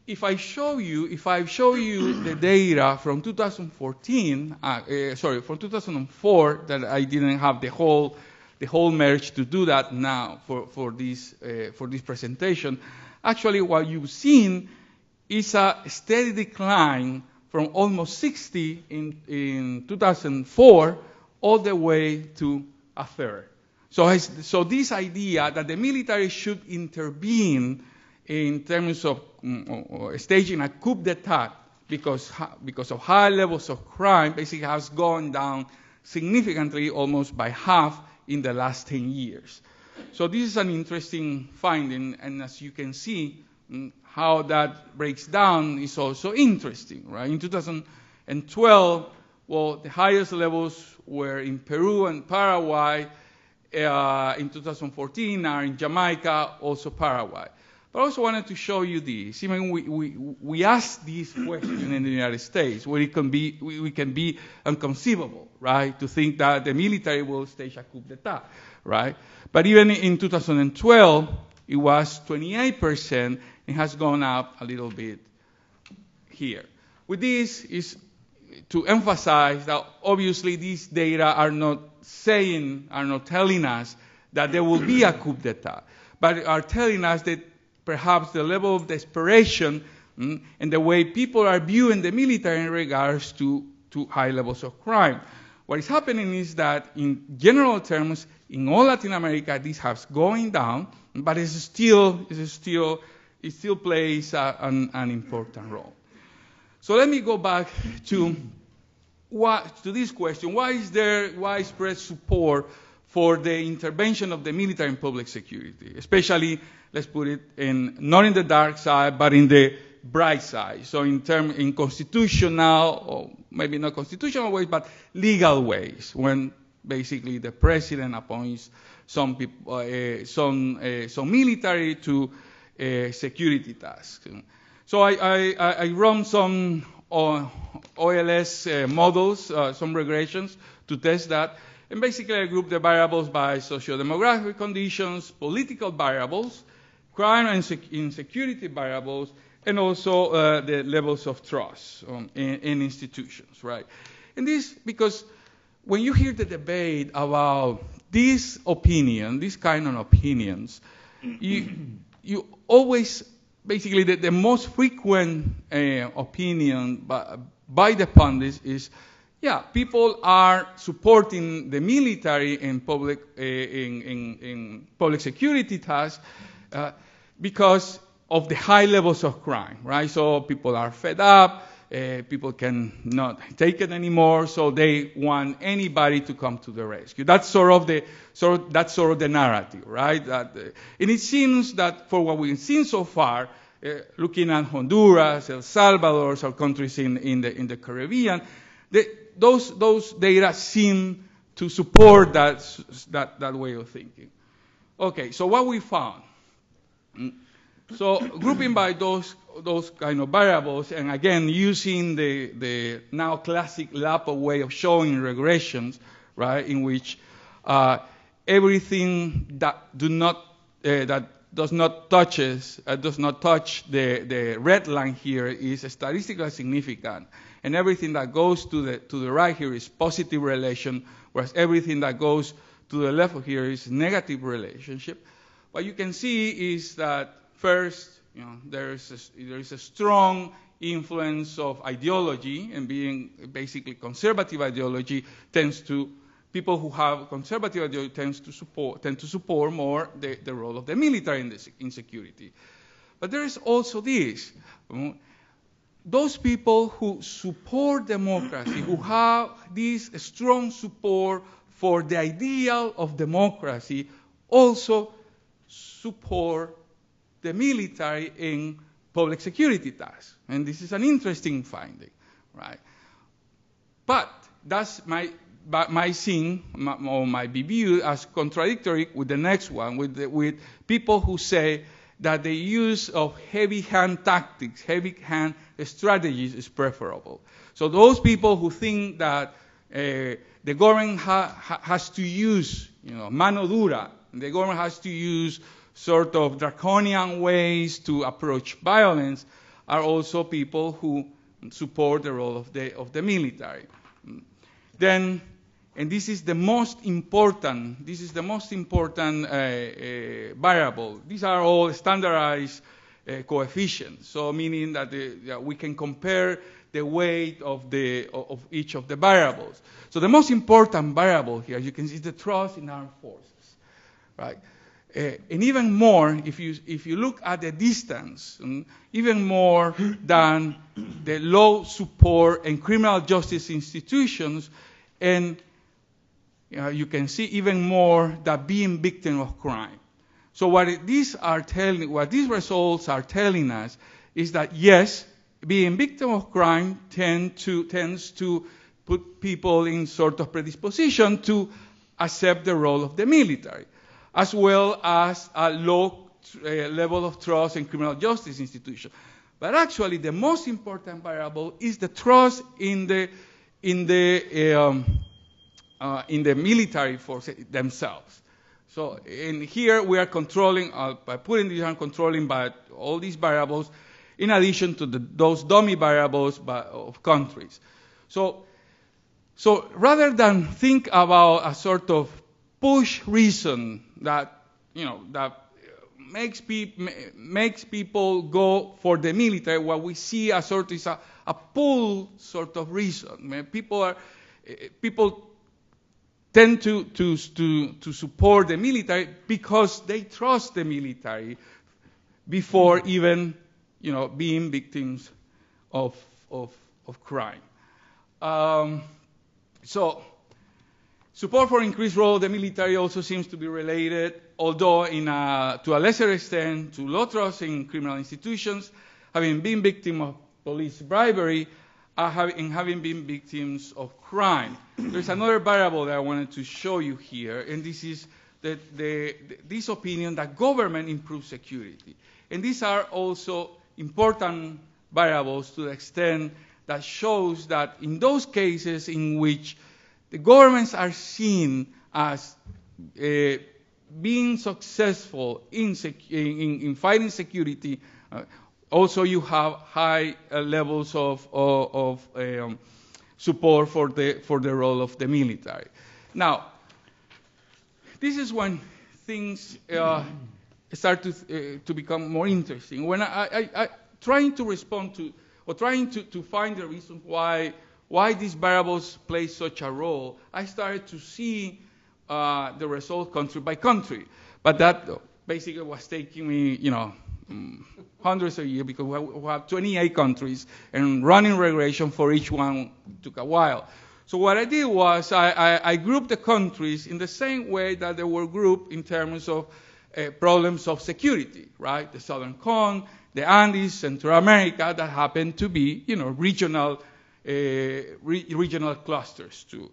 S4: if I show you the data from 2014, from 2004, that I didn't have the whole merge to do that now for this presentation. Actually, what you've seen is a steady decline from almost 60 in 2004 all the way to a third. So this idea that the military should intervene in terms of staging a coup d'etat because of high levels of crime basically has gone down significantly, almost by half in the last 10 years. So this is an interesting finding, and as you can see, how that breaks down is also interesting, right? In 2012, well, the highest levels were in Peru and Paraguay. In 2014 are in Jamaica, also Paraguay. But I also wanted to show you this. Even we asked this question in the United States, where it can be inconceivable, right, to think that the military will stage a coup d'etat, right? But even in 2012, it was 28%. It has gone up a little bit here. With this is to emphasize that obviously these data are not telling us that there will be a coup d'etat, but are telling us that perhaps the level of desperation and the way people are viewing the military in regards to high levels of crime. What is happening is that in general terms, in all Latin America, this has going down, but it still plays an important role. So let me go back to this question. Why is there widespread support for the intervention of the military in public security? Especially, let's put it not in the dark side, but in the bright side. So in constitutional, or maybe not constitutional ways, but legal ways, when basically the president appoints some people, some military to security tasks. So I run some OLS models, some regressions to test that. And basically I group the variables by socio-demographic conditions, political variables, crime and insecurity variables, and also the levels of trust in institutions, right? And this, because when you hear the debate about this opinion, this kind of opinions, you always, basically the most frequent opinion by the pundits is, yeah, people are supporting the military in public in public security tasks because of the high levels of crime, right? So people are fed up, people can not take it anymore, so they want anybody to come to the rescue. That's sort of the narrative, right? And it seems that for what we've seen so far, looking at Honduras, El Salvador, some countries in the Caribbean, those data seem to support that way of thinking. Okay, so what we found. So grouping by those kind of variables, and again using the now classic LAPO way of showing regressions, right, in which everything that does not touch the red line here is statistically significant, and everything that goes to the right here is positive relation, whereas everything that goes to the left here is negative relationship. What you can see is that first, there is a strong influence of ideology, and being basically conservative ideology people who have conservative ideology tend to support more the role of the military in security. But there is also this. Those people who support democracy, who have this strong support for the ideal of democracy, also support the military in public security tasks. And this is an interesting finding, right? But that's might be viewed as contradictory with the next one, with people who say that the use of heavy hand tactics, heavy hand strategies is preferable. So those people who think that the government has to use, mano dura, the government has to use sort of draconian ways to approach violence, are also people who support the role of the military. Then, and this is the most important variable. These are all standardized coefficients. So meaning that we can compare the weight of each of the variables. So the most important variable here, as you can see, is the trust in armed forces, right? And even more, if you look at the distance, even more than the low support in criminal justice institutions, and you can see even more that being victim of crime. So what these results are telling us is that yes, being victim of crime tends to put people in sort of predisposition to accept the role of the military, as well as a low level of trust in criminal justice institutions. But actually, the most important variable is the trust in the military forces themselves. So in here we are controlling by putting these on controlling by all these variables, in addition to those dummy variables of countries. So rather than think about a sort of push reason that makes people go for the military, what we see as sort is a pull sort of reason. I mean, people tend to support the military because they trust the military before even being victims of crime. So support for increased role of the military also seems to be related, although to a lesser extent, to low trust in criminal institutions, having been victim of police bribery, and having been victims of crime. There's another variable that I wanted to show you here, and this is this opinion that government improves security. And these are also important variables to the extent that shows that in those cases in which the governments are seen as being successful in fighting security, also you have high levels of support for the role of the military. Now, this is when things start to become more interesting. When I trying to respond to, or trying to find the reason why these variables play such a role, I started to see the result country by country. But that basically was taking me, hundreds of years, because we have 28 countries, and running regression for each one took a while. So what I did was I grouped the countries in the same way that they were grouped in terms of problems of security, right? The Southern Cone, the Andes, Central America, that happen to be, regional clusters too.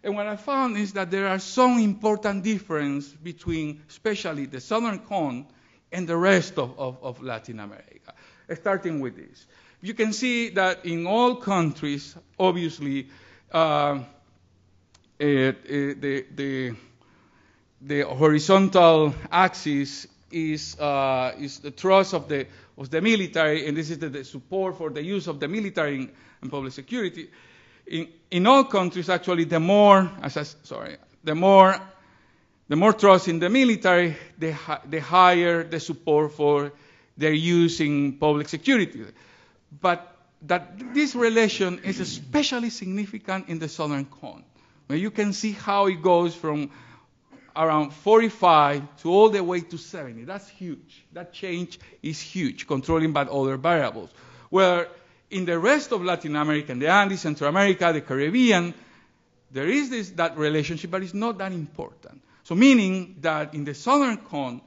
S4: And what I found is that there are some important difference between, especially the Southern Cone and the rest of Latin America. Starting with this. You can see that in all countries, obviously, the horizontal axis is the trust of the military, and this is the support for the use of the military in public security. In all countries, actually, the more trust in the military, the higher the support for their use in public security. But that this relation is especially significant in the Southern Cone, where you can see how it goes from around 45 to all the way to 70. That's huge. That change is huge, controlling by other variables. Where in the rest of Latin America, the Andes, Central America, the Caribbean, there is that relationship, but it's not that important. So meaning that in the Southern Cone,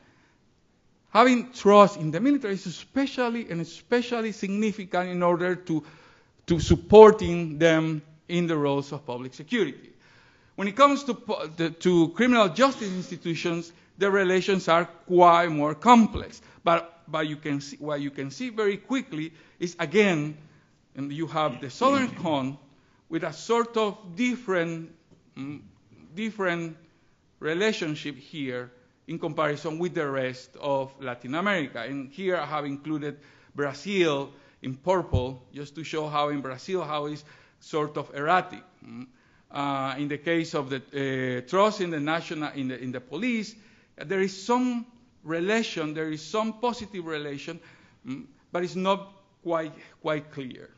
S4: having trust in the military is especially significant in order to supporting them in the roles of public security. When it comes to criminal justice institutions, the relations are quite more complex. But what you can see very quickly is, again, and you have the Southern Cone with a sort of different relationship here in comparison with the rest of Latin America. And here I have included Brazil in purple, just to show how in Brazil, how it's sort of erratic. In the case of the trust in the police, there is some relation, there is some positive relation, but it's not quite clear.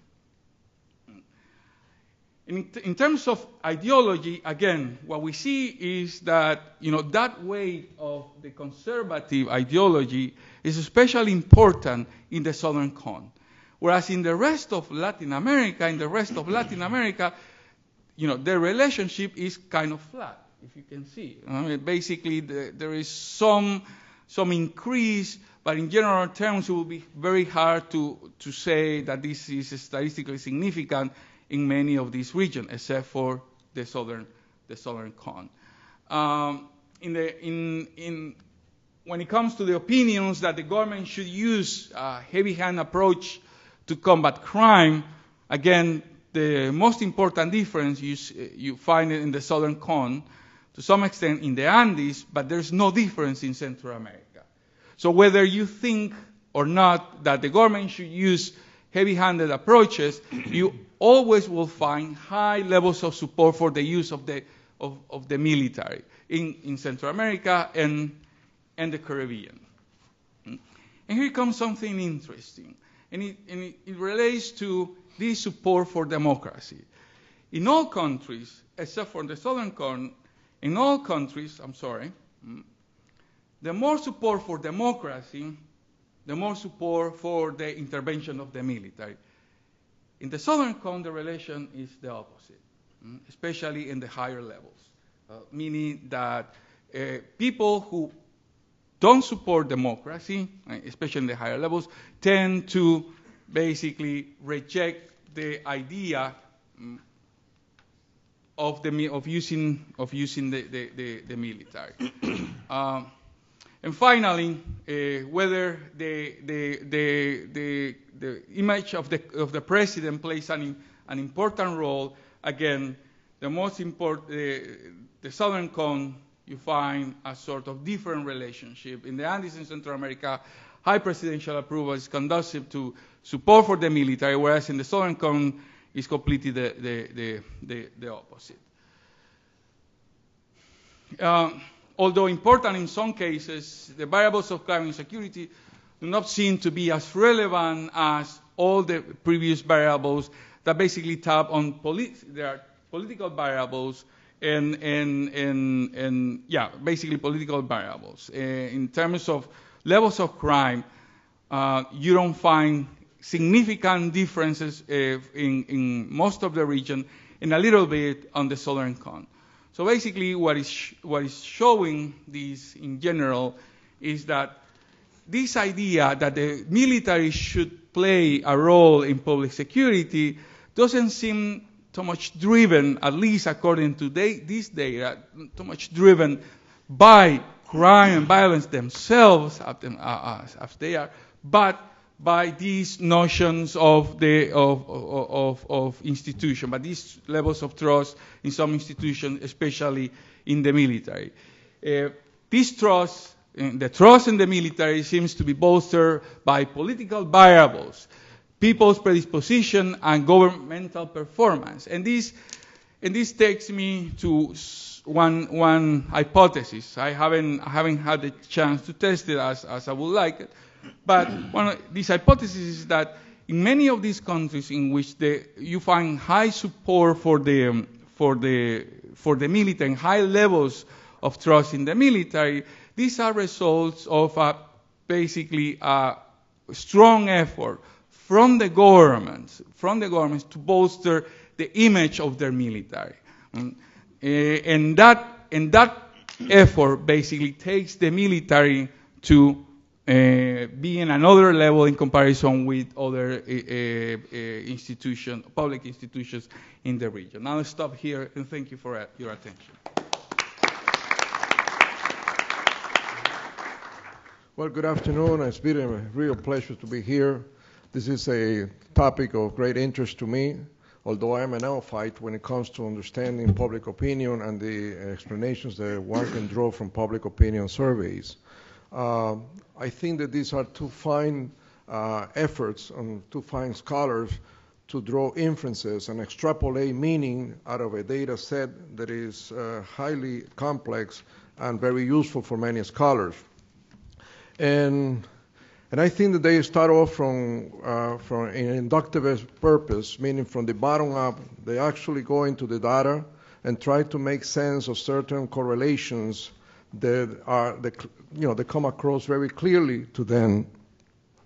S4: In terms of ideology, again, what we see is that that weight of the conservative ideology is especially important in the Southern Cone, whereas in the rest of Latin America, the relationship is kind of flat, if you can see. Basically, there is some increase, but in general terms, it will be very hard to say that this is statistically significant in many of these regions, except for the Southern Cone. When it comes to the opinions that the government should use a heavy-hand approach to combat crime, again, the most important difference you find it in the Southern Cone, to some extent in the Andes, but there's no difference in Central America. So whether you think or not that the government should use heavy-handed approaches, you always will find high levels of support for the use of the military in Central America and the Caribbean. And here comes something interesting, and it relates to this support for democracy. In all countries, except for the Southern Cone, in all countries, the more support for democracy, the more support for the intervention of the military. In the Southern Cone, the relation is the opposite, especially in the higher levels, meaning that people who don't support democracy, especially in the higher levels, tend to basically reject the idea of using the military. And finally, whether the image of the president plays an important role, again, the most important, the Southern Cone, you find a sort of different relationship. In the Andes in Central America, high presidential approval is conducive to support for the military, whereas in the Southern Cone, it's completely the opposite. Although important in some cases, the variables of crime and security do not seem to be as relevant as all the previous variables that basically tap on there are political variables basically political variables. In terms of levels of crime, you don't find significant differences in most of the region and a little bit on the Southern Cone. So basically what is showing this in general is that this idea that the military should play a role in public security doesn't seem too much driven, at least according to this data, too much driven by crime and violence themselves as they are, but by these notions of institution, by these levels of trust in some institutions, especially in the military. This trust, the trust in the military, seems to be bolstered by political variables, people's predisposition, and governmental performance. And this takes me to one hypothesis. I haven't had the chance to test it as I would like it. But one of these hypotheses is that in many of these countries in which you find high support for the military and high levels of trust in the military, these are results of basically a strong effort from the governments to bolster the image of their military, and that effort basically takes the military to be in another level in comparison with other public institutions in the region. Now I'll stop here and thank you for your attention.
S5: Well, good afternoon. It's been a real pleasure to be here. This is a topic of great interest to me, although I am a neophyte when it comes to understanding public opinion and the explanations that one can draw from public opinion surveys. I think that these are two fine efforts to find scholars to draw inferences and extrapolate meaning out of a data set that is highly complex and very useful for many scholars. And I think that they start off from an inductive purpose, meaning from the bottom up. They actually go into the data and try to make sense of certain correlations that come across very clearly to them.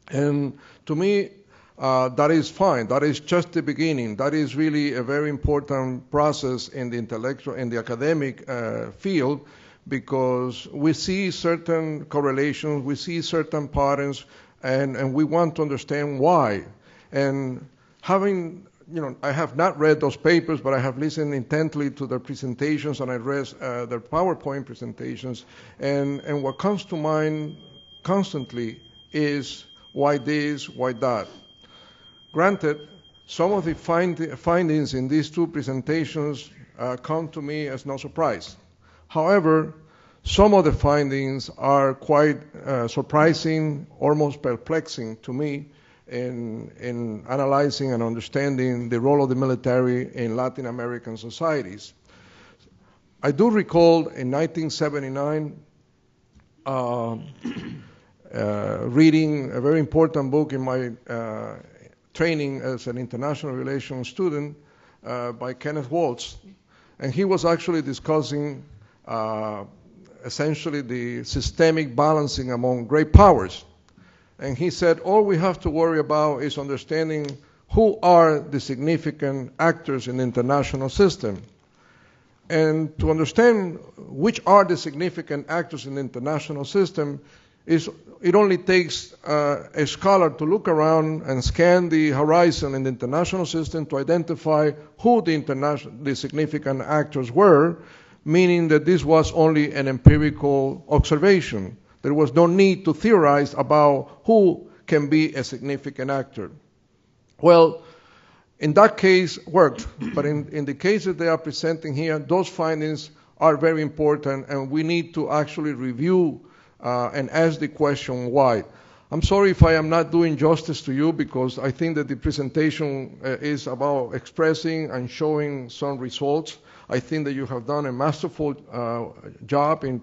S5: And to me, that is fine. That is just the beginning. That is really a very important process in the academic field, because we see certain correlations, we see certain patterns, and we want to understand why. And having, I have not read those papers, but I have listened intently to their presentations, and I read their PowerPoint presentations, and what comes to mind constantly is why this, why that. Granted, some of the findings in these two presentations come to me as no surprise. However, some of the findings are quite surprising, almost perplexing to me in analyzing and understanding the role of the military in Latin American societies. I do recall in 1979 reading a very important book in my training as an international relations student by Kenneth Waltz, and he was actually discussing essentially the systemic balancing among great powers. And he said, all we have to worry about is understanding who are the significant actors in the international system. And to understand which are the significant actors in the international system, it only takes a scholar to look around and scan the horizon in the international system to identify who the significant actors were, meaning that this was only an empirical observation. There was no need to theorize about who can be a significant actor. Well, in that case, worked, but in the case that they are presenting here, those findings are very important, and we need to actually review and ask the question why. I'm sorry if I am not doing justice to you, because I think that the presentation is about expressing and showing some results. I think that you have done a masterful job in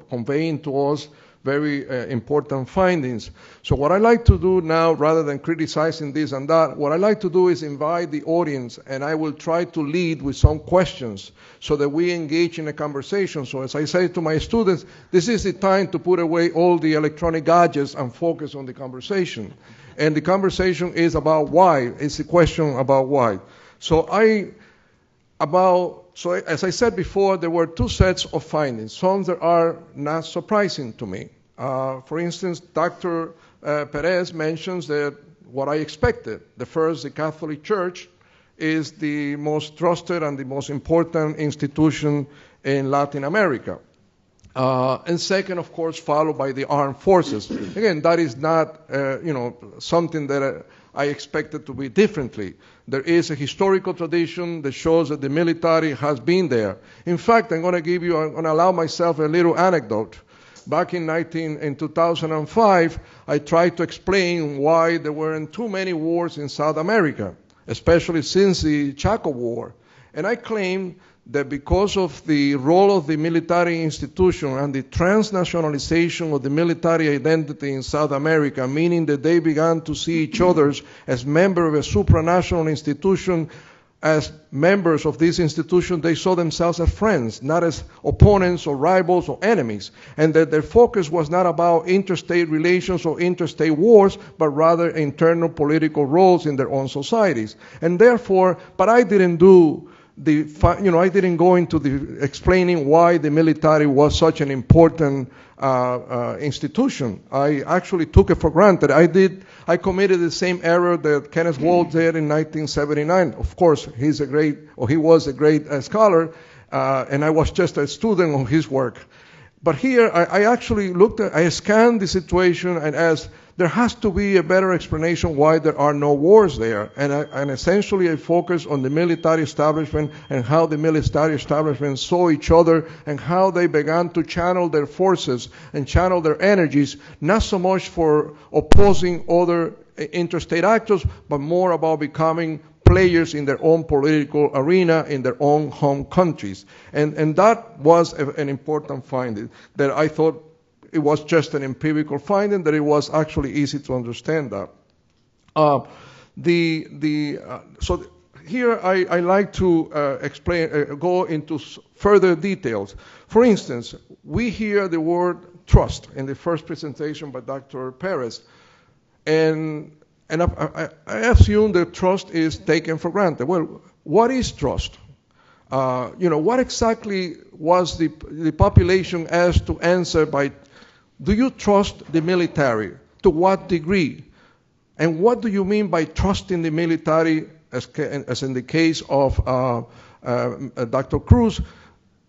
S5: conveying to us very important findings. So what I like to do now, rather than criticizing this and that, what I like to do is invite the audience, and I will try to lead with some questions so that we engage in a conversation. So as I say to my students, this is the time to put away all the electronic gadgets and focus on the conversation. And the conversation is about why. It's a question about why. So as I said before, there were two sets of findings, some that are not surprising to me. For instance, Dr. Pérez mentions that what I expected. The first, the Catholic Church is the most trusted and the most important institution in Latin America. And second, of course, followed by the armed forces. Again, that is not something that I expected to be differently. There is a historical tradition that shows that the military has been there. In fact, I'm going to allow myself a little anecdote. Back in 2005, I tried to explain why there weren't too many wars in South America, especially since the Chaco War. And I claimed that because of the role of the military institution and the transnationalization of the military identity in South America, meaning that they began to see each other as members of a supranational institution, as members of this institution, they saw themselves as friends, not as opponents or rivals or enemies, and that their focus was not about interstate relations or interstate wars, but rather internal political roles in their own societies. And therefore, but I didn't do I didn't go into the explaining why the military was such an important institution. I actually took it for granted. I committed the same error that Kenneth Waltz did in 1979. Of course, he was a great scholar, and I was just a student of his work. But here, I actually I scanned the situation and asked, there has to be a better explanation why there are no wars there. And essentially I focus on the military establishment and how the military establishment saw each other and how they began to channel their forces and channel their energies, not so much for opposing other interstate actors, but more about becoming players in their own political arena, in their own home countries. And that was an important finding that I thought it was just an empirical finding, that it was actually easy to understand that. So here I like to go into further details. For instance, we hear the word trust in the first presentation by Dr. Pérez, and I assume that trust is taken for granted. Well, what is trust? What exactly was the population asked to answer by, do you trust the military? To what degree? And what do you mean by trusting the military, as in the case of Dr. Cruz,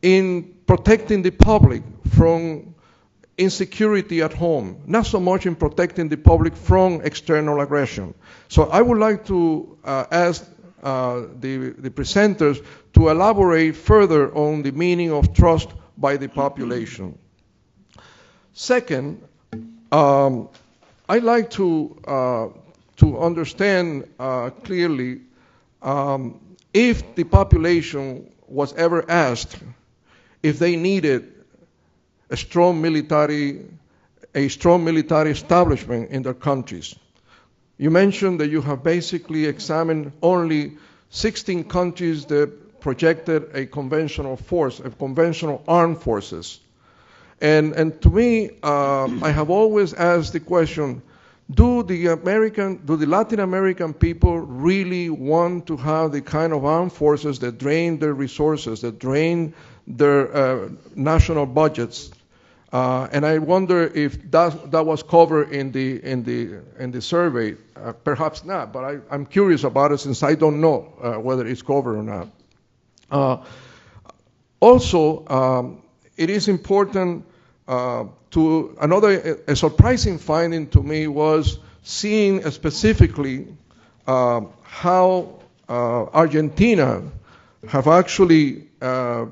S5: in protecting the public from insecurity at home, not so much in protecting the public from external aggression. So I would like to ask the presenters to elaborate further on the meaning of trust by the population. Second, I'd like to understand clearly if the population was ever asked if they needed a strong military establishment in their countries. You mentioned that you have basically examined only 16 countries that projected a conventional force, a conventional armed forces. And to me, I have always asked the question, do the Latin American people really want to have the kind of armed forces that drain their resources, that drain their national budgets? And I wonder if that was covered in the survey. Perhaps not, but I'm curious about it since I don't know whether it's covered or not. Also, it is important a surprising finding to me was seeing specifically how Argentina have actually, let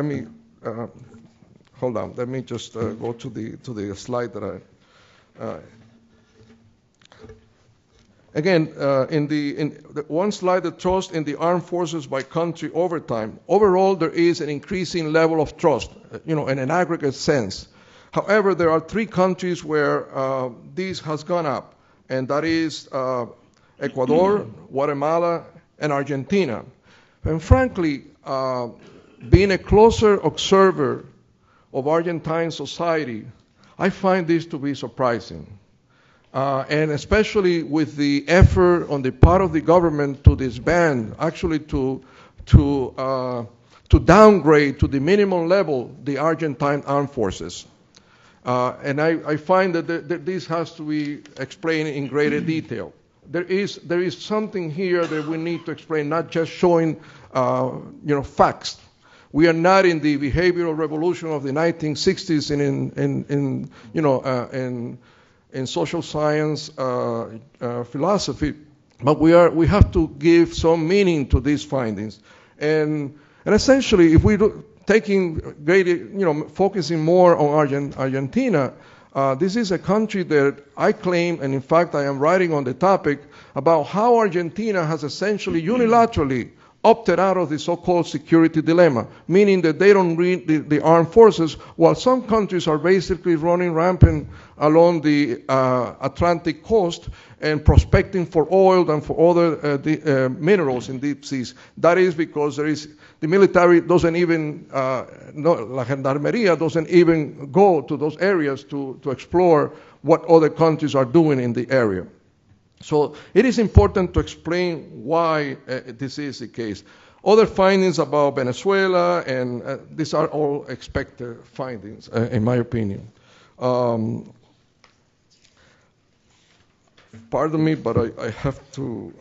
S5: me, hold on, let me just go to the slide that again, in the one slide that trust in the armed forces by country over time. Overall, there is an increasing level of trust, in an aggregate sense. However, there are 3 countries where this has gone up, and that is Ecuador, Guatemala, and Argentina. And frankly, being a closer observer of Argentine society, I find this to be surprising. And especially with the effort on the part of the government to disband, actually to downgrade to the minimum level the Argentine armed forces. And I find that this has to be explained in greater detail. There is something here that we need to explain, not just showing facts. We are not in the behavioral revolution of the 1960s in social science philosophy, but we have to give some meaning to these findings. And essentially, if we focusing more on Argentina, this is a country that I claim, and in fact I am writing on the topic, about how Argentina has essentially unilaterally opted out of the so-called security dilemma, meaning that they don't need the armed forces, while some countries are basically running rampant along the Atlantic coast and prospecting for oil and for other minerals in deep seas. That is because the military doesn't even, La Gendarmería doesn't even go to those areas to explore what other countries are doing in the area. So it is important to explain why this is the case. Other findings about Venezuela, and these are all expected findings, in my opinion. Pardon me, but I have to.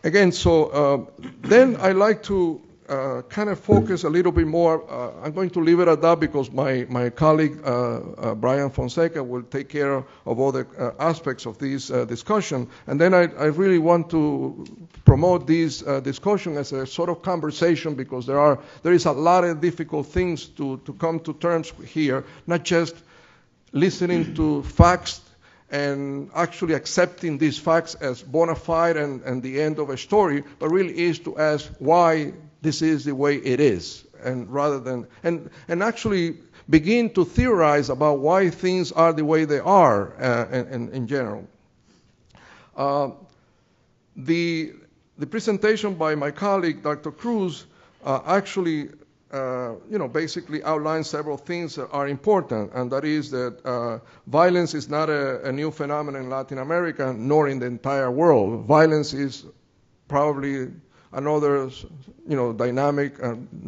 S5: Again, so then I like to kind of focus a little bit more. I'm going to leave it at that because my colleague, Brian Fonseca, will take care of other aspects of this discussion. And then I really want to promote this discussion as a sort of conversation because there is a lot of difficult things to come to terms here, not just listening to facts and actually accepting these facts as bona fide and the end of a story, but really is to ask why this is the way it is, and rather than and actually begin to theorize about why things are the way they are in general. The presentation by my colleague, Dr. Cruz, actually basically outlines several things that are important, and that is that violence is not a new phenomenon in Latin America, nor in the entire world. Violence is probably another, dynamic,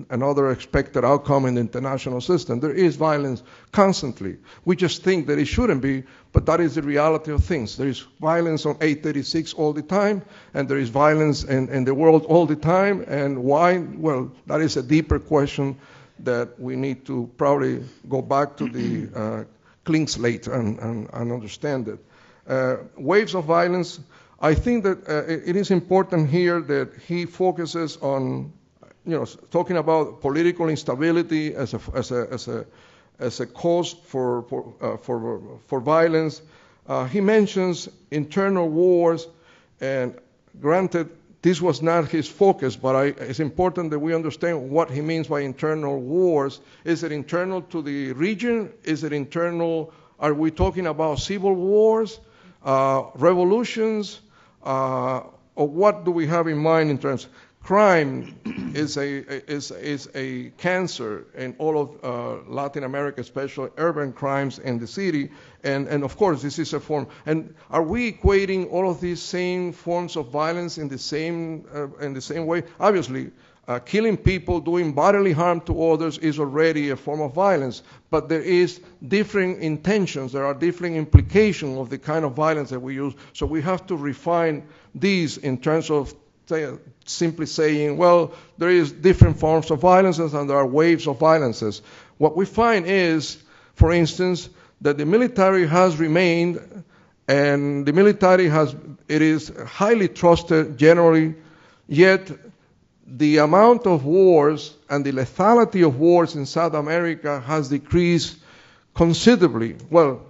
S5: another expected outcome in the international system. There is violence constantly. We just think that it shouldn't be, but that is the reality of things. There is violence on 836 all the time, and there is violence in the world all the time. And why? Well, that is a deeper question that we need to probably go back to the clean slate and understand it. Waves of violence. I think that it is important here that he focuses on, talking about political instability as a cause for violence. He mentions internal wars, and granted, this was not his focus, but it's important that we understand what he means by internal wars. Is it internal to the region? Is it internal? Are we talking about civil wars, revolutions? Or what do we have in mind in terms? Crime is a cancer in all of Latin America, especially urban crimes in the city, and of course this is a form. And are we equating all of these same forms of violence in the same way? Obviously, killing people, doing bodily harm to others is already a form of violence, but there is differing intentions, there are different implications of the kind of violence that we use, so we have to refine these in terms of simply saying, well, there is different forms of violences and there are waves of violences. What we find is, for instance, that the military has remained, and the military it is highly trusted generally, yet the amount of wars and the lethality of wars in South America has decreased considerably, well,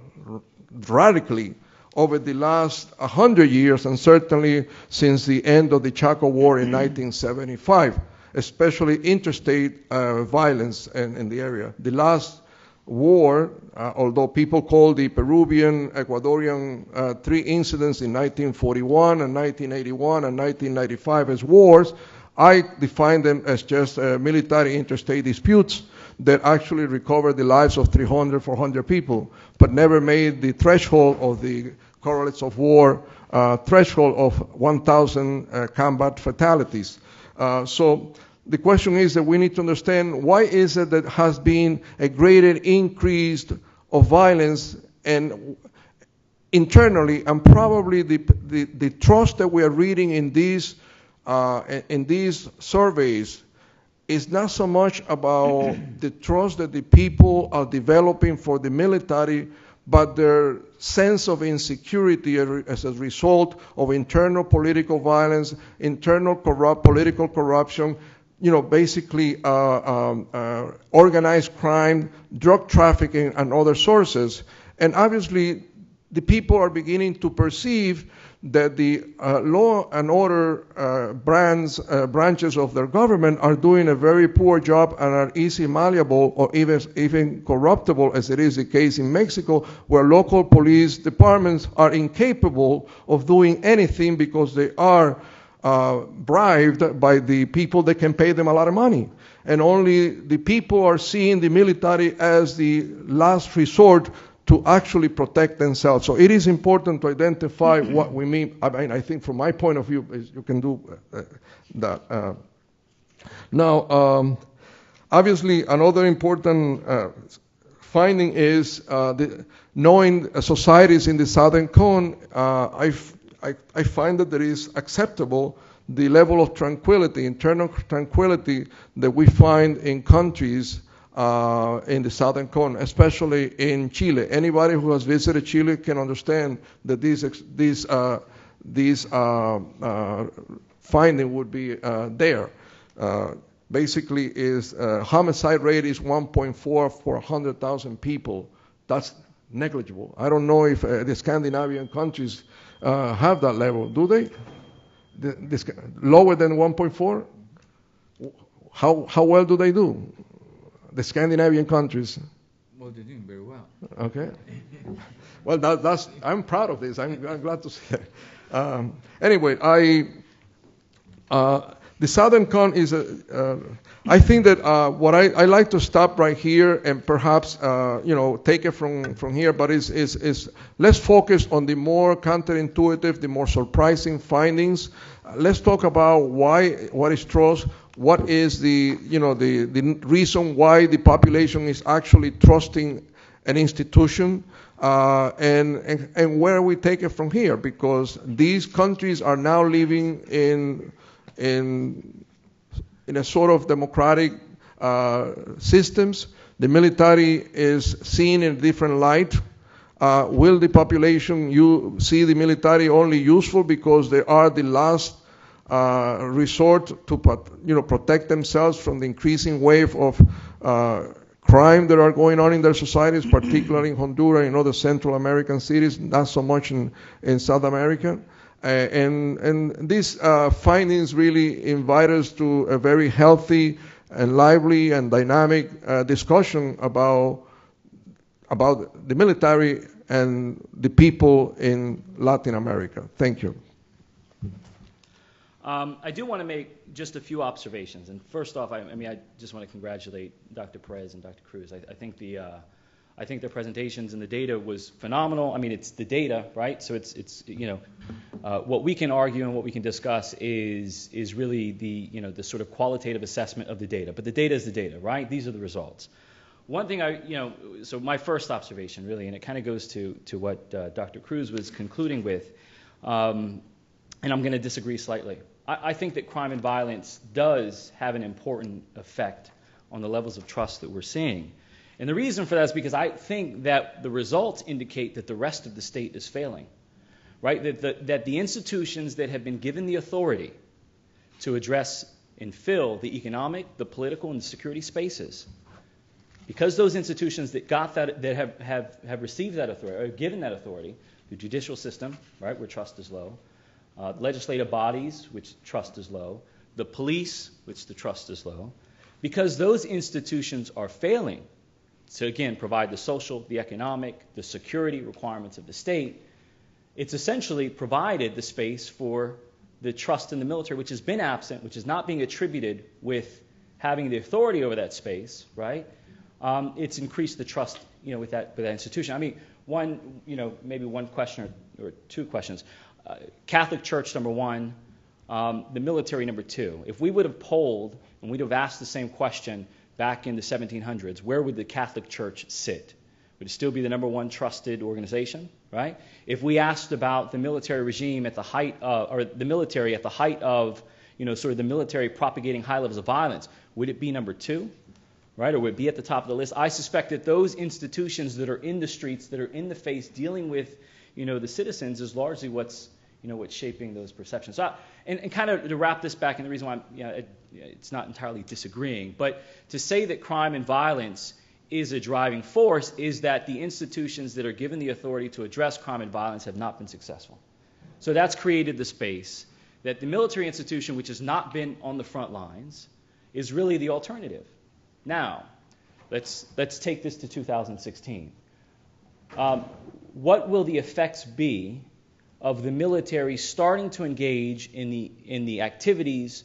S5: radically, over the last 100 years, and certainly since the end of the Chaco War in 1975, especially interstate violence in the area. The last war, although people call the Peruvian, Ecuadorian 3 incidents in 1941 and 1981 and 1995 as wars, I define them as just military interstate disputes that actually recovered the lives of 300, 400 people, but never made the threshold of the correlates of war, threshold of 1,000 combat fatalities. So the question is that we need to understand why is it that has been a greater increase of violence and internally, and probably the trust that we are reading in these surveys is not so much about the trust that the people are developing for the military, but their sense of insecurity as a result of internal political violence, internal political corruption, basically organized crime, drug trafficking, and other sources. And obviously, the people are beginning to perceive that the law and order branches of their government are doing a very poor job and are easily malleable or even corruptible, as it is the case in Mexico, where local police departments are incapable of doing anything because they are bribed by the people that can pay them a lot of money. And only the people are seeing the military as the last resort to actually protect themselves. So it is important to identify what we mean. I think from my point of view, you can do that. Now, obviously, another important finding is knowing societies in the Southern Cone, I find that it is acceptable the level of tranquility, internal tranquility that we find in countries in the southern cone, especially in Chile. Anybody who has visited Chile can understand that these finding would be there. Basically, is homicide rate is 1.4 for 100,000 people. That's negligible. I don't know if the Scandinavian countries have that level. Do they? Lower than 1.4? How well do they do? The Scandinavian countries.
S4: Well, they're doing very well.
S5: Okay. Well, I'm proud of this. I'm glad to see it. Anyway, the Southern Cone is I think that what I like to stop right here and perhaps take it from here, but is let's focus on the more counterintuitive, the more surprising findings. Let's talk about what is trust, what is the reason why the population is actually trusting an institution, and where we take it from here, because these countries are now living in a sort of democratic systems. The military is seen in a different light. Will the population see the military only useful because they are the last resort to protect themselves from the increasing wave of crime that are going on in their societies, particularly in Honduras and other Central American cities, not so much in South America? And these findings really invite us to a very healthy and lively and dynamic discussion about the military and the people in Latin America. Thank you.
S6: I do want to make just a few observations. And first off, I just want to congratulate Dr. Pérez and Dr. Cruz. I think their presentations and the data was phenomenal. I mean, it's the data, right? So it's what we can argue and what we can discuss is really the sort of qualitative assessment of the data. But the data is the data, right? These are the results. One thing so my first observation really, and it kind of goes to what Dr. Cruz was concluding with, and I'm going to disagree slightly. I think that crime and violence does have an important effect on the levels of trust that we're seeing. And the reason for that is because I think that the results indicate that the rest of the state is failing, right? That the institutions that have been given the authority to address and fill the economic, the political, and the security spaces, because those institutions that got that have received that authority, or given that authority, the judicial system, right, where trust is low, legislative bodies, which trust is low, the police, which the trust is low, because those institutions are failing to, again, provide the social, the economic, the security requirements of the state, it's essentially provided the space for the trust in the military, which has been absent, which is not being attributed with having the authority over that space, right? It's increased the trust, with that institution. I mean, maybe one question or two questions. Catholic Church, number one, the military, number two. If we would have polled and we'd have asked the same question back in the 1700s, where would the Catholic Church sit? Would it still be the number one trusted organization, right? If we asked about the military regime at the height of, or the military at the height of, sort of the military propagating high levels of violence, would it be number two, right? Or would it be at the top of the list? I suspect that those institutions that are in the streets, that are in the face, dealing with, the citizens, is largely what's shaping those perceptions. So and kind of to wrap this back, and the reason why it's not entirely disagreeing, but to say that crime and violence is a driving force is that the institutions that are given the authority to address crime and violence have not been successful. So that's created the space that the military institution, which has not been on the front lines, is really the alternative. Now, let's take this to 2016. What will the effects be of the military starting to engage in the activities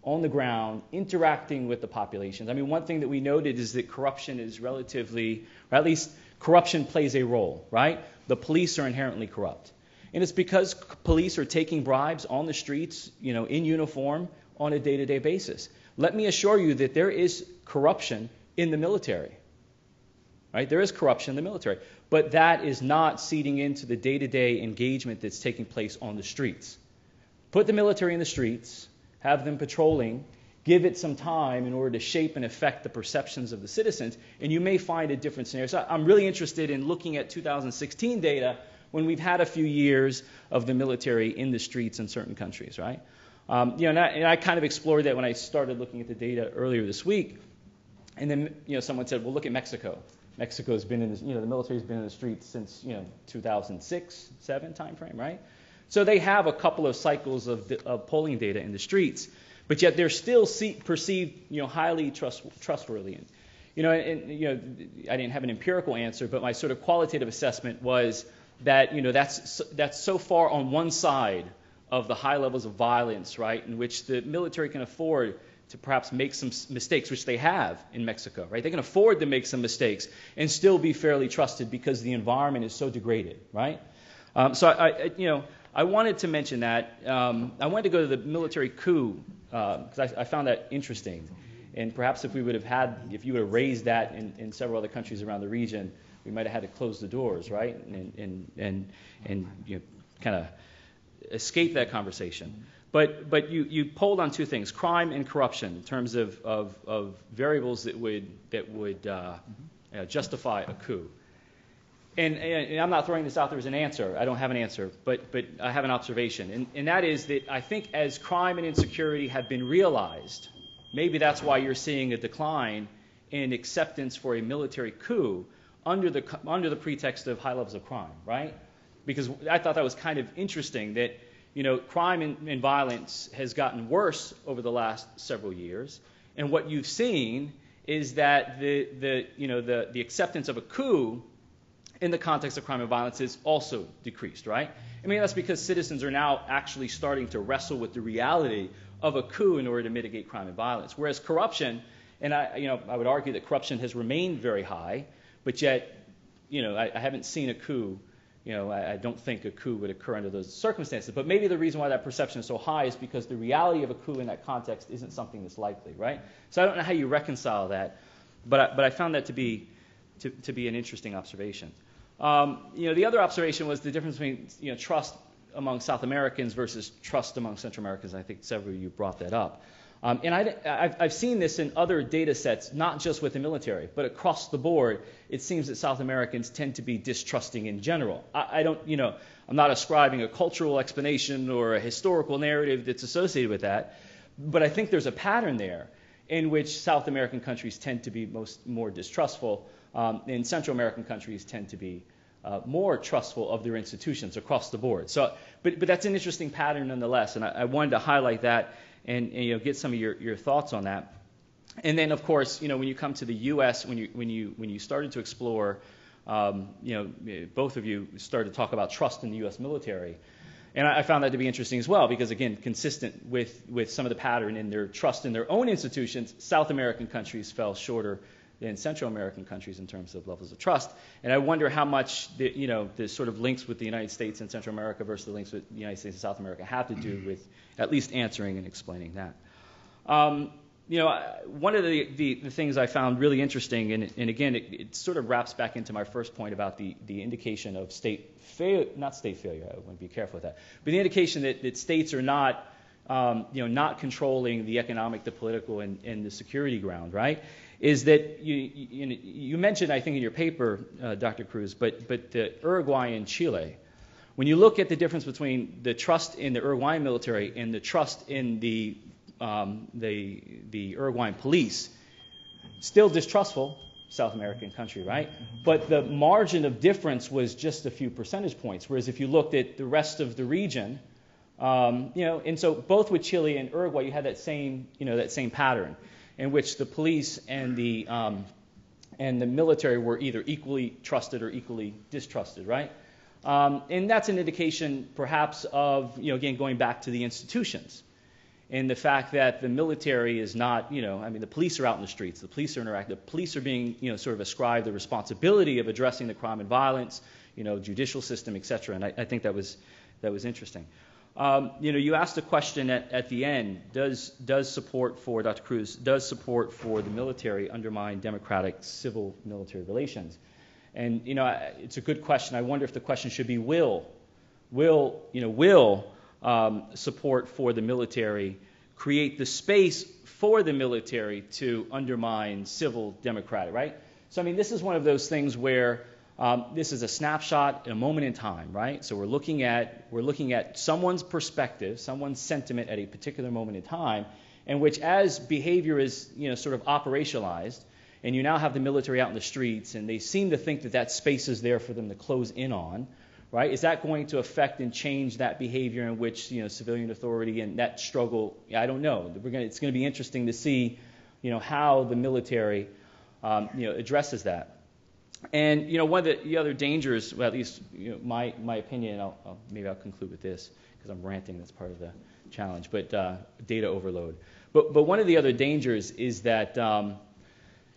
S6: on the ground, interacting with the populations? I mean, one thing that we noted is that corruption is relatively, or at least corruption plays a role, right? The police are inherently corrupt. And it's because police are taking bribes on the streets, in uniform on a day-to-day basis. Let me assure you that there is corruption in the military, right? There is corruption in the military. But that is not seeding into the day-to-day engagement that's taking place on the streets. put the military in the streets, have them patrolling, give it some time in order to shape and affect the perceptions of the citizens, and you may find a different scenario. So I'm really interested in looking at 2016 data when we've had a few years of the military in the streets in certain countries, right? And I kind of explored that when I started looking at the data earlier this week. And then, someone said, well, look at Mexico. Mexico's been in the military's been in the streets since, 2006, 7 timeframe, right? So they have a couple of cycles of polling data in the streets, but yet they're still perceived, highly trustworthy. I didn't have an empirical answer, but my sort of qualitative assessment was that, that's so far on one side of the high levels of violence, right, in which the military can afford to perhaps make some mistakes, which they have in Mexico, right? They can afford to make some mistakes and still be fairly trusted because the environment is so degraded, right? So I wanted to mention that. I wanted to go to the military coup because I found that interesting. And perhaps if you would have raised that in several other countries around the region, we might have had to close the doors, right? And kind of escape that conversation. But you polled on two things: crime and corruption, in terms of variables that would justify a coup. And I'm not throwing this out there as an answer. I don't have an answer, but I have an observation, and that is that I think as crime and insecurity have been realized, maybe that's why you're seeing a decline in acceptance for a military coup under the pretext of high levels of crime, right? Because I thought that was kind of interesting that crime and violence has gotten worse over the last several years, and what you've seen is that the acceptance of a coup in the context of crime and violence is also decreased, right? I mean, that's because citizens are now actually starting to wrestle with the reality of a coup in order to mitigate crime and violence, whereas corruption, and I would argue that corruption has remained very high, but yet I haven't seen a coup. I don't think a coup would occur under those circumstances. But maybe the reason why that perception is so high is because the reality of a coup in that context isn't something that's likely, right? So I don't know how you reconcile that, but I found that to be an interesting observation. The other observation was the difference between trust among South Americans versus trust among Central Americans. I think several of you brought that up. And I've seen this in other data sets, not just with the military, but across the board. It seems that South Americans tend to be distrusting in general. I'm not ascribing a cultural explanation or a historical narrative that's associated with that, but I think there's a pattern there in which South American countries tend to be more distrustful, and Central American countries tend to be more trustful of their institutions across the board. So, but that's an interesting pattern nonetheless, and I wanted to highlight that and get some of your thoughts on that. And then, of course, when you come to the U.S., when you started to explore, both of you started to talk about trust in the U.S. military, and I found that to be interesting as well because, again, consistent with some of the pattern in their trust in their own institutions, South American countries fell shorter than Central American countries in terms of levels of trust. And I wonder how much the sort of links with the United States and Central America versus the links with the United States and South America have to do with at least answering and explaining that. One of the things I found really interesting, and again, it sort of wraps back into my first point about the indication of not state failure, I want to be careful with that, but the indication that states are not controlling the economic, the political, and the security ground, right? Is that you mentioned, I think, in your paper, Dr. Cruz, but the Uruguay and Chile. When you look at the difference between the trust in the Uruguayan military and the trust in the Uruguayan police, still distrustful, South American country, right? But the margin of difference was just a few percentage points. Whereas if you looked at the rest of the region, and so both with Chile and Uruguay, you had that same pattern, in which the police and the military were either equally trusted or equally distrusted, right? And that's an indication, perhaps, of again going back to the institutions, and the fact that the military is not, the police are out in the streets, the police are interactive, the police are being sort of ascribed the responsibility of addressing the crime and violence, judicial system, etc. And I think that was interesting. You asked a question at the end, does support for, Dr. Cruz, does support for the military undermine democratic civil military relations? And, it's a good question. I wonder if the question should be will support for the military create the space for the military to undermine civil democratic, right? So, I mean, this is one of those things where this is a snapshot, a moment in time, right? So we're looking at someone's perspective, someone's sentiment at a particular moment in time, in which as behavior is, sort of operationalized, and you now have the military out in the streets, and they seem to think that that space is there for them to close in on, right? Is that going to affect and change that behavior in which, civilian authority and that struggle? I don't know. It's going to be interesting to see, how the military, addresses that. And one of the other dangers, well, at least my opinion, maybe I'll conclude with this because I'm ranting. That's part of the challenge. But data overload. But one of the other dangers is that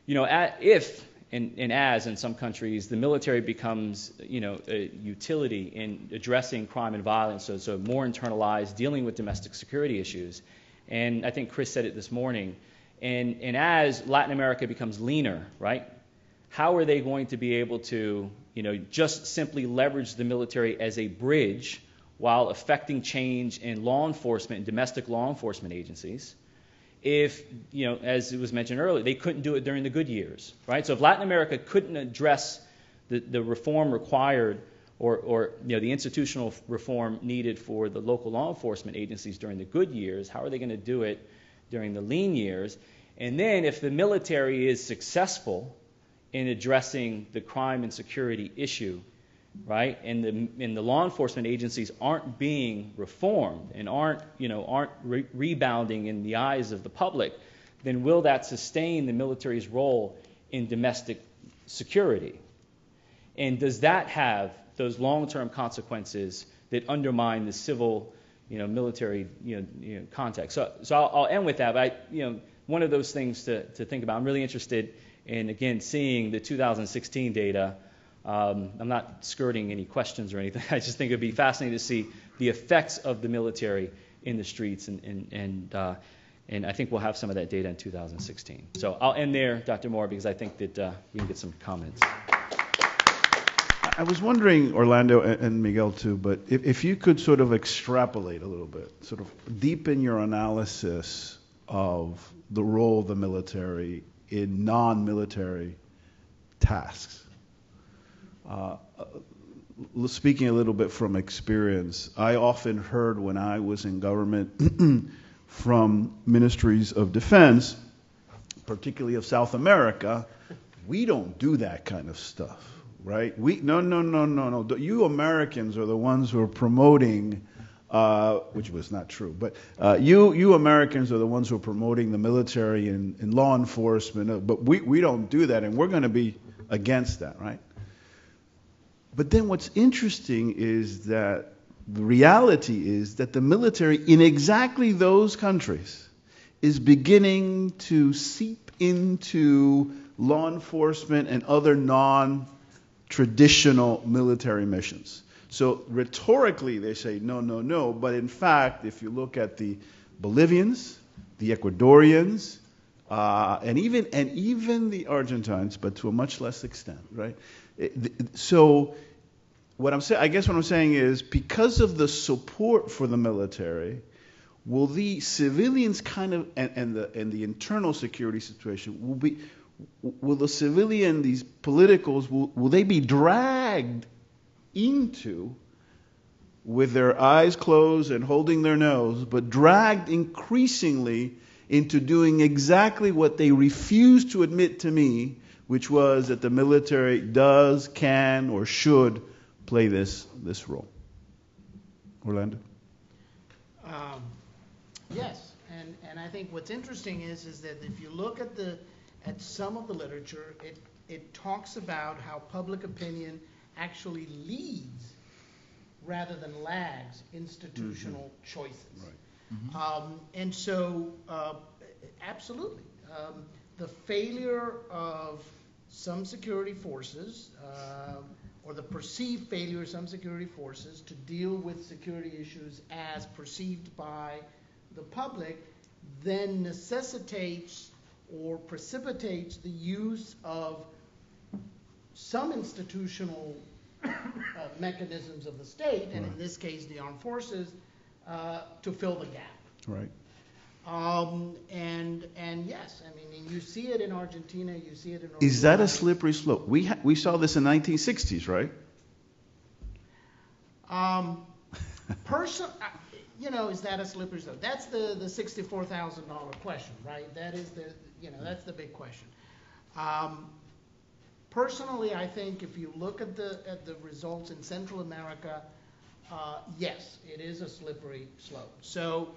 S6: if and as in some countries the military becomes a utility in addressing crime and violence, so more internalized, dealing with domestic security issues, and I think Chris said it this morning, and as Latin America becomes leaner, right? How are they going to be able to, just simply leverage the military as a bridge while affecting change in law enforcement and domestic law enforcement agencies? If, as it was mentioned earlier, they couldn't do it during the good years, right? So if Latin America couldn't address the reform required or the institutional reform needed for the local law enforcement agencies during the good years, how are they going to do it during the lean years? And then if the military is successful in addressing the crime and security issue, right, and the law enforcement agencies aren't being reformed and aren't rebounding in the eyes of the public, then will that sustain the military's role in domestic security? And does that have those long-term consequences that undermine the civil, military, context? So I'll end with that. But one of those things to think about. I'm really interested in, again, seeing the 2016 data. I'm not skirting any questions or anything. I just think it would be fascinating to see the effects of the military in the streets, and I think we'll have some of that data in 2016. So I'll end there, Dr. Moore, because I think that we can get some comments.
S1: I was wondering, Orlando and Miguel too, but if you could sort of extrapolate a little bit, sort of deepen your analysis of the role of the military in non-military tasks. Speaking a little bit from experience, I often heard when I was in government from ministries of defense, particularly of South America, we don't do that kind of stuff, right? No. You Americans are the ones who are promoting, which was not true, but you Americans are the ones who are promoting the military and law enforcement, but we don't do that, and we're going to be against that, right? But then what's interesting is that the reality is that the military in exactly those countries is beginning to seep into law enforcement and other non-traditional military missions. So rhetorically they say no, but in fact, if you look at the Bolivians, the Ecuadorians, and even the Argentines, but to a much less extent, right? So what I'm saying, I guess what I'm saying is, because of the support for the military, will the civilians kind of and the internal security situation will the civilian, these politicals, will they be dragged into, with their eyes closed and holding their nose, but dragged increasingly into doing exactly what they refuse to admit to me, which was that the military does, can, or should play this role? Orlando?
S2: Yes, and I think what's interesting is that if you look at some of the literature, it talks about how public opinion actually leads rather than lags institutional choices.
S1: Right.
S2: And so, absolutely, the failure of some security forces, or the perceived failure of some security forces to deal with security issues as perceived by the public, then necessitates or precipitates the use of some institutional mechanisms of the state, and in this case the armed forces, to fill the gap.
S1: Right.
S2: And yes, I mean, you see it in Argentina, you see it in Uruguay.
S1: Is that a slippery slope? We saw this in 1960s, right?
S2: Is that a slippery slope? That's the $64,000 question, right? That is that's the big question. Personally, I think if you look at the results in Central America, yes, it is a slippery slope. So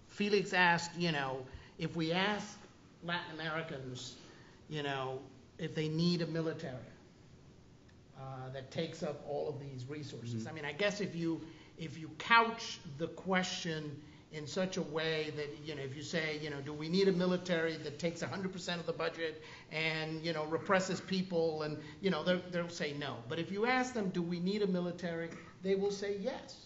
S2: Felix asked, if we ask Latin Americans, if they need a military that takes up all of these resources.
S1: Mm-hmm.
S2: I mean, I guess if you couch the question in such a way that, if you say, do we need a military that takes 100% of the budget and, represses people, and, they'll say no. But if you ask them, do we need a military, they will say yes.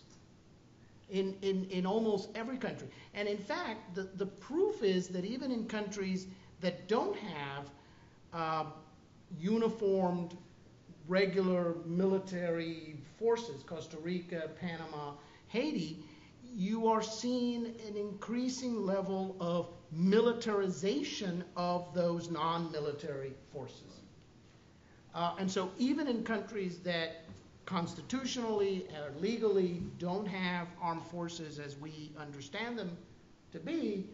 S2: In almost every country. And in fact, the proof is that even in countries that don't have uniformed, regular military forces, Costa Rica, Panama, Haiti, you are seeing an increasing level of militarization of those non-military forces. And so even in countries that constitutionally or legally don't have armed forces as we understand them to be,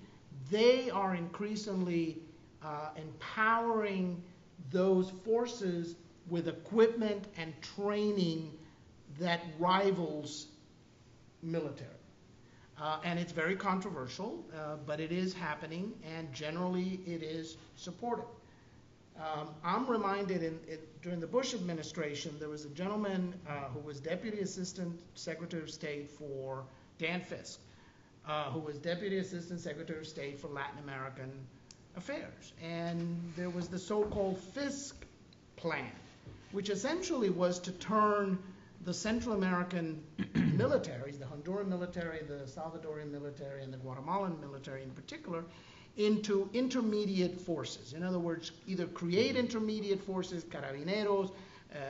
S2: they are increasingly empowering those forces with equipment and training that rivals military. And it's very controversial, but it is happening, and generally it is supported. I'm reminded during the Bush administration, there was a gentleman who was Deputy Assistant Secretary of State for Dan Fisk, who was Deputy Assistant Secretary of State for Latin American Affairs. And there was the so-called Fisk Plan, which essentially was to turn the Central American militaries, the Honduran military, the Salvadorian military, and the Guatemalan military in particular, into intermediate forces. In other words, either create intermediate forces, carabineros,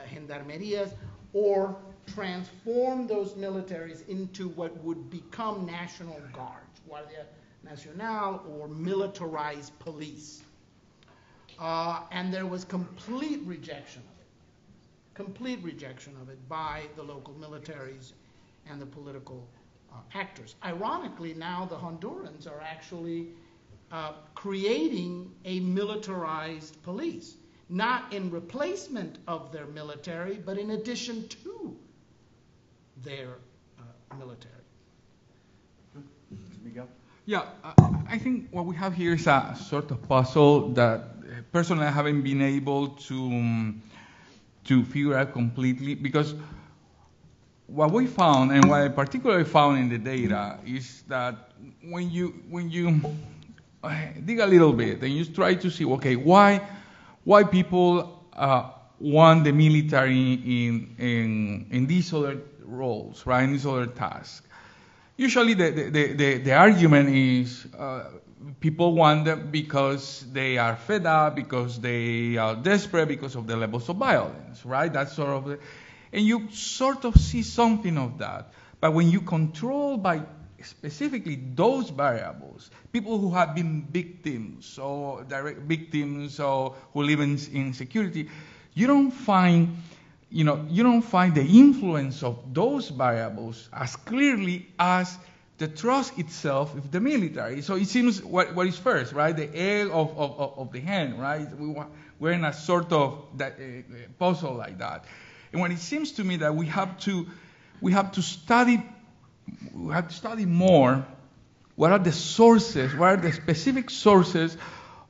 S2: gendarmerias, or transform those militaries into what would become National Guards, Guardia Nacional, or militarized police. And there was complete rejection of it by the local militaries and the political actors. Ironically, now the Hondurans are actually creating a militarized police, not in replacement of their military, but in addition to their military.
S1: Miguel?
S4: Yeah, I think what we have here is a sort of puzzle that personally I haven't been able to figure out completely, because what we found, and what I particularly found in the data, is that when you dig a little bit and you try to see, okay, why people want the military in these other roles, right, in these other tasks. Usually the argument is people want them because they are fed up, because they are desperate, because of the levels of violence, right? That's sort of and you sort of see something of that. But when you control by specifically those variables, people who have been victims or direct victims or who live in insecurity, you don't find the influence of those variables as clearly as the trust itself of the military. So it seems what is first, right? The egg of the hen, right? We're in a sort of puzzle like that. And when it seems to me that we have to study more what are the sources, what are the specific sources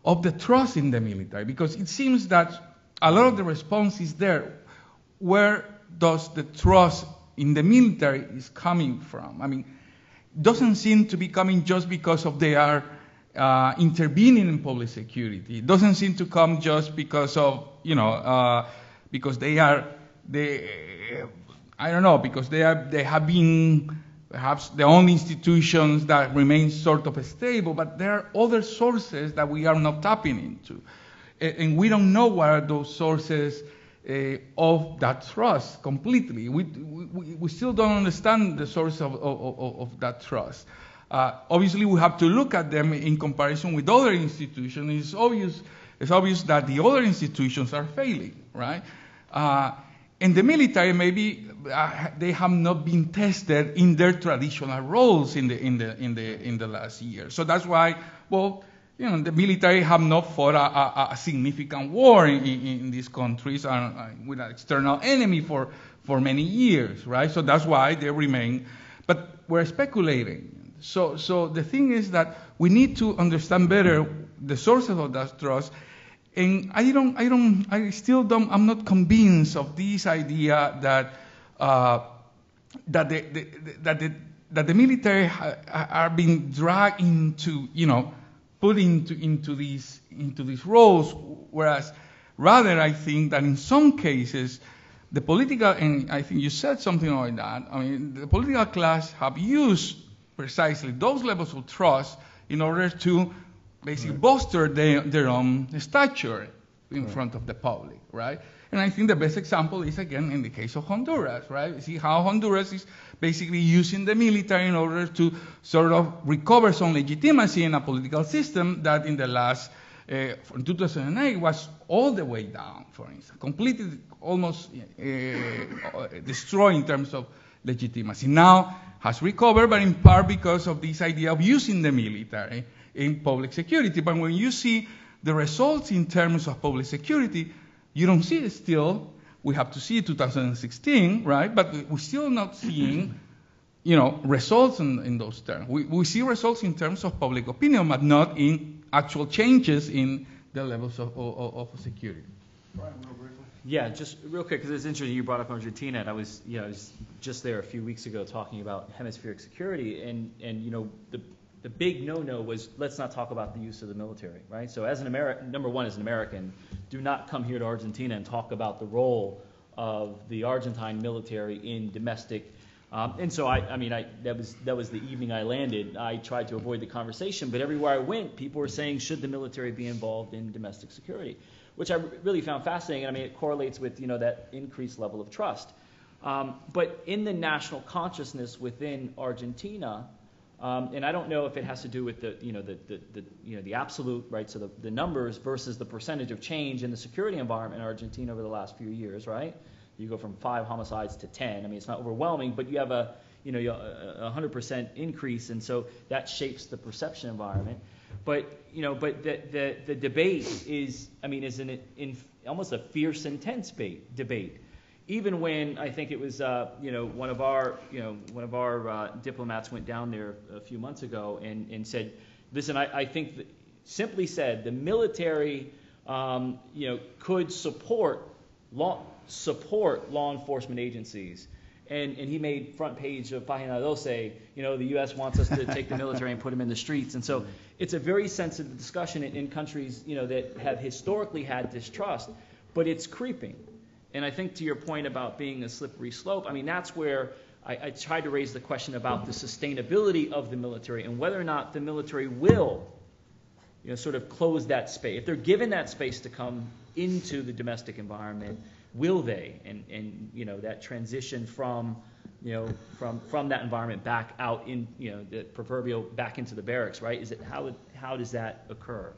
S4: of the trust in the military, because it seems that a lot of the response is there. Where does the trust in the military is coming from? I mean, it doesn't seem to be coming just because of they are intervening in public security. It doesn't seem to come just because of, because they have been perhaps the only institutions that remain sort of stable, but there are other sources that we are not tapping into. And we don't know what are those sources of that trust completely. We still don't understand the source of that trust. Obviously, we have to look at them in comparison with other institutions. It's obvious that the other institutions are failing, right? And the military, maybe they have not been tested in their traditional roles in the last year. So that's why, well, the military have not fought a significant war in these countries with an external enemy for many years, right? So that's why they remain. But we're speculating. So the thing is that we need to understand better the sources of that trust. And I'm not convinced of this idea that the military are being dragged into, put into these roles, whereas rather I think that in some cases the political, and I think you said something like that, the political class have used precisely those levels of trust in order to basically bolster their own stature in front of the public, right? And I think the best example is, again, in the case of Honduras, right? You see how Honduras is basically using the military in order to sort of recover some legitimacy in a political system that in the last, from 2008, was all the way down, for instance, completely almost destroyed in terms of legitimacy. Now has recovered, but in part because of this idea of using the military in public security. But when you see the results in terms of public security, you don't see it still. We have to see 2016, right? But we're still not seeing, results in those terms. We see results in terms of public opinion, but not in actual changes in the levels of security. Brian, real briefly.
S6: Yeah, just real quick, because it's interesting you brought up Argentina, and I was just there a few weeks ago talking about hemispheric security, and the big no-no was let's not talk about the use of the military, right? So as an American, number one, as an American, do not come here to Argentina and talk about the role of the Argentine military in domestic. And so that was the evening I landed. I tried to avoid the conversation, but everywhere I went, people were saying, should the military be involved in domestic security? Which I really found fascinating. It correlates with that increased level of trust. But in the national consciousness within Argentina, and I don't know if it has to do with the absolute, right? So the numbers versus the percentage of change in the security environment in Argentina over the last few years, right? You go from 5 homicides to 10. It's not overwhelming, but you have a 100% increase, and so that shapes the perception environment. But the debate is in almost a fierce, intense debate. Even when I think it was one of our diplomats went down there a few months ago and said, listen, I think that simply said the military could support law enforcement agencies. And he made front page of Página 12, the U.S. wants us to take the military and put them in the streets. And so it's a very sensitive discussion in countries, that have historically had distrust, but it's creeping. And I think to your point about being a slippery slope, that's where I tried to raise the question about the sustainability of the military and whether or not the military will, sort of close that space. If they're given that space to come into the domestic environment, will they? And that transition from that environment back out in, the proverbial back into the barracks, right? How does that occur?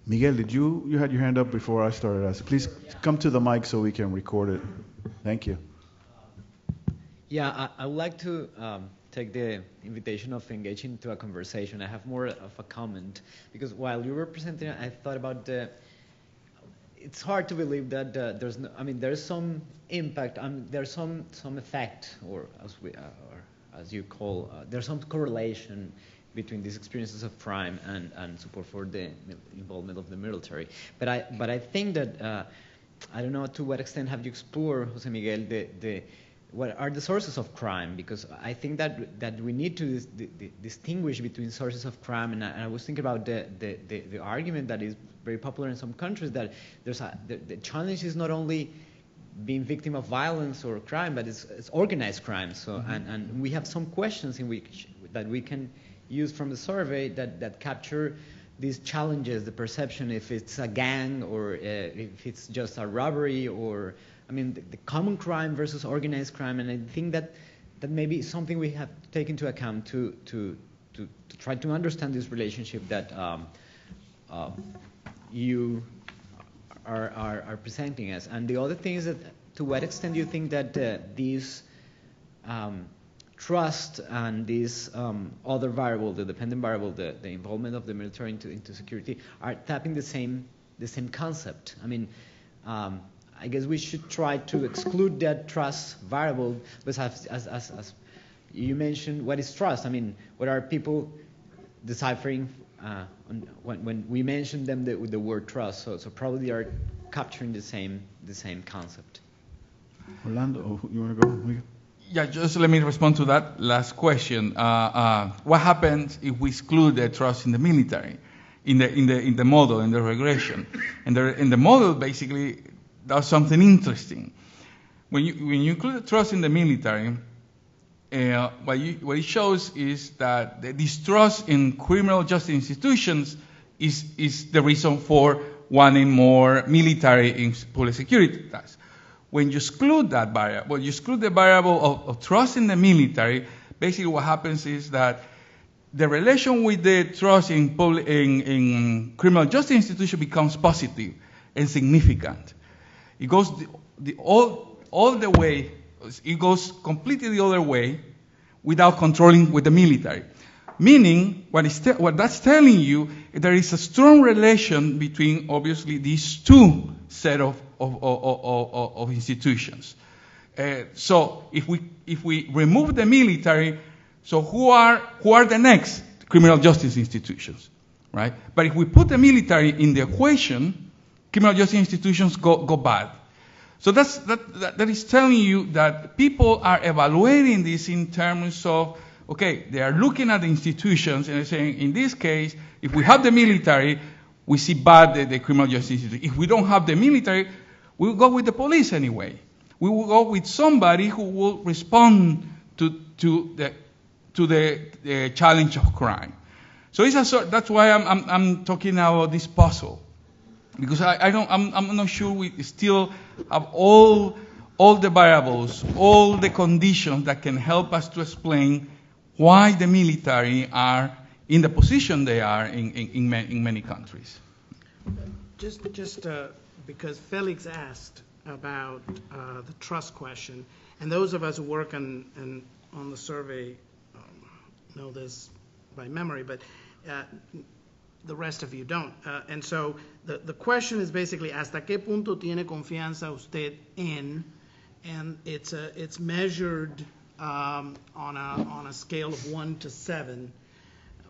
S1: Miguel, you had your hand up before I started asking. Please come to the mic so we can record it. Thank you.
S7: Yeah, I would like to take the invitation of engaging into a conversation. I have more of a comment, because while you were presenting, I thought about it's hard to believe that there's some impact, there's some effect, or as you call, there's some correlation between these experiences of crime and support for the involvement of the military. But I think that I don't know to what extent have you explored, José Miguel, what are the sources of crime? Because I think that we need to distinguish between sources of crime, and I was thinking about the argument that is very popular in some countries, that the challenge is not only being victim of violence or crime, but it's organized crime. So and we have some questions in which that we can use from the survey that capture these challenges the perception if it's a gang or if it's just a robbery, or I mean the common crime versus organized crime. And I think that maybe is something we have to take into account to try to understand this relationship that you are presenting us. And the other thing is that to what extent do you think that these trust and this other variable, the dependent variable, the involvement of the military into security, are tapping the same concept? I mean, I guess we should try to exclude that trust variable, but as you mentioned, what is trust? I mean, what are people deciphering when we mention them with the word trust? So probably they are capturing the same concept.
S1: Orlando, you want to go?
S4: Yeah, just let me respond to that last question. What happens if we exclude the trust in the military, in the model, in the regression? And in the model, basically, does something interesting. When you include the trust in the military, what it shows is that the distrust in criminal justice institutions is the reason for wanting more military in public security tasks. When you exclude that variable, you exclude the variable of trust in the military, basically what happens is that the relation with the trust in criminal justice institution becomes positive and significant. It goes all the way, it goes completely the other way without controlling with the military. Meaning, what that's telling you, there is a strong relation between, obviously, these two set of institutions. So if we remove the military, so who are the next criminal justice institutions, right? But if we put the military in the equation, criminal justice institutions go bad. So that is telling you that people are evaluating this in terms of, okay, they are looking at the institutions and they're saying, in this case, if we have the military, we see bad the criminal justice institution. If we don't have the military, we will go with the police anyway. We will go with somebody who will respond to the challenge of crime. So that's why I'm talking about this puzzle, because I'm not sure we still have all the variables, all the conditions that can help us to explain why the military are in the position they are in many countries.
S2: Just because Felix asked about the trust question, and those of us who work on the survey know this by memory, but the rest of you don't. And so the question is basically, ¿hasta qué punto tiene confianza usted en? And it's measured on a scale of 1 to 7,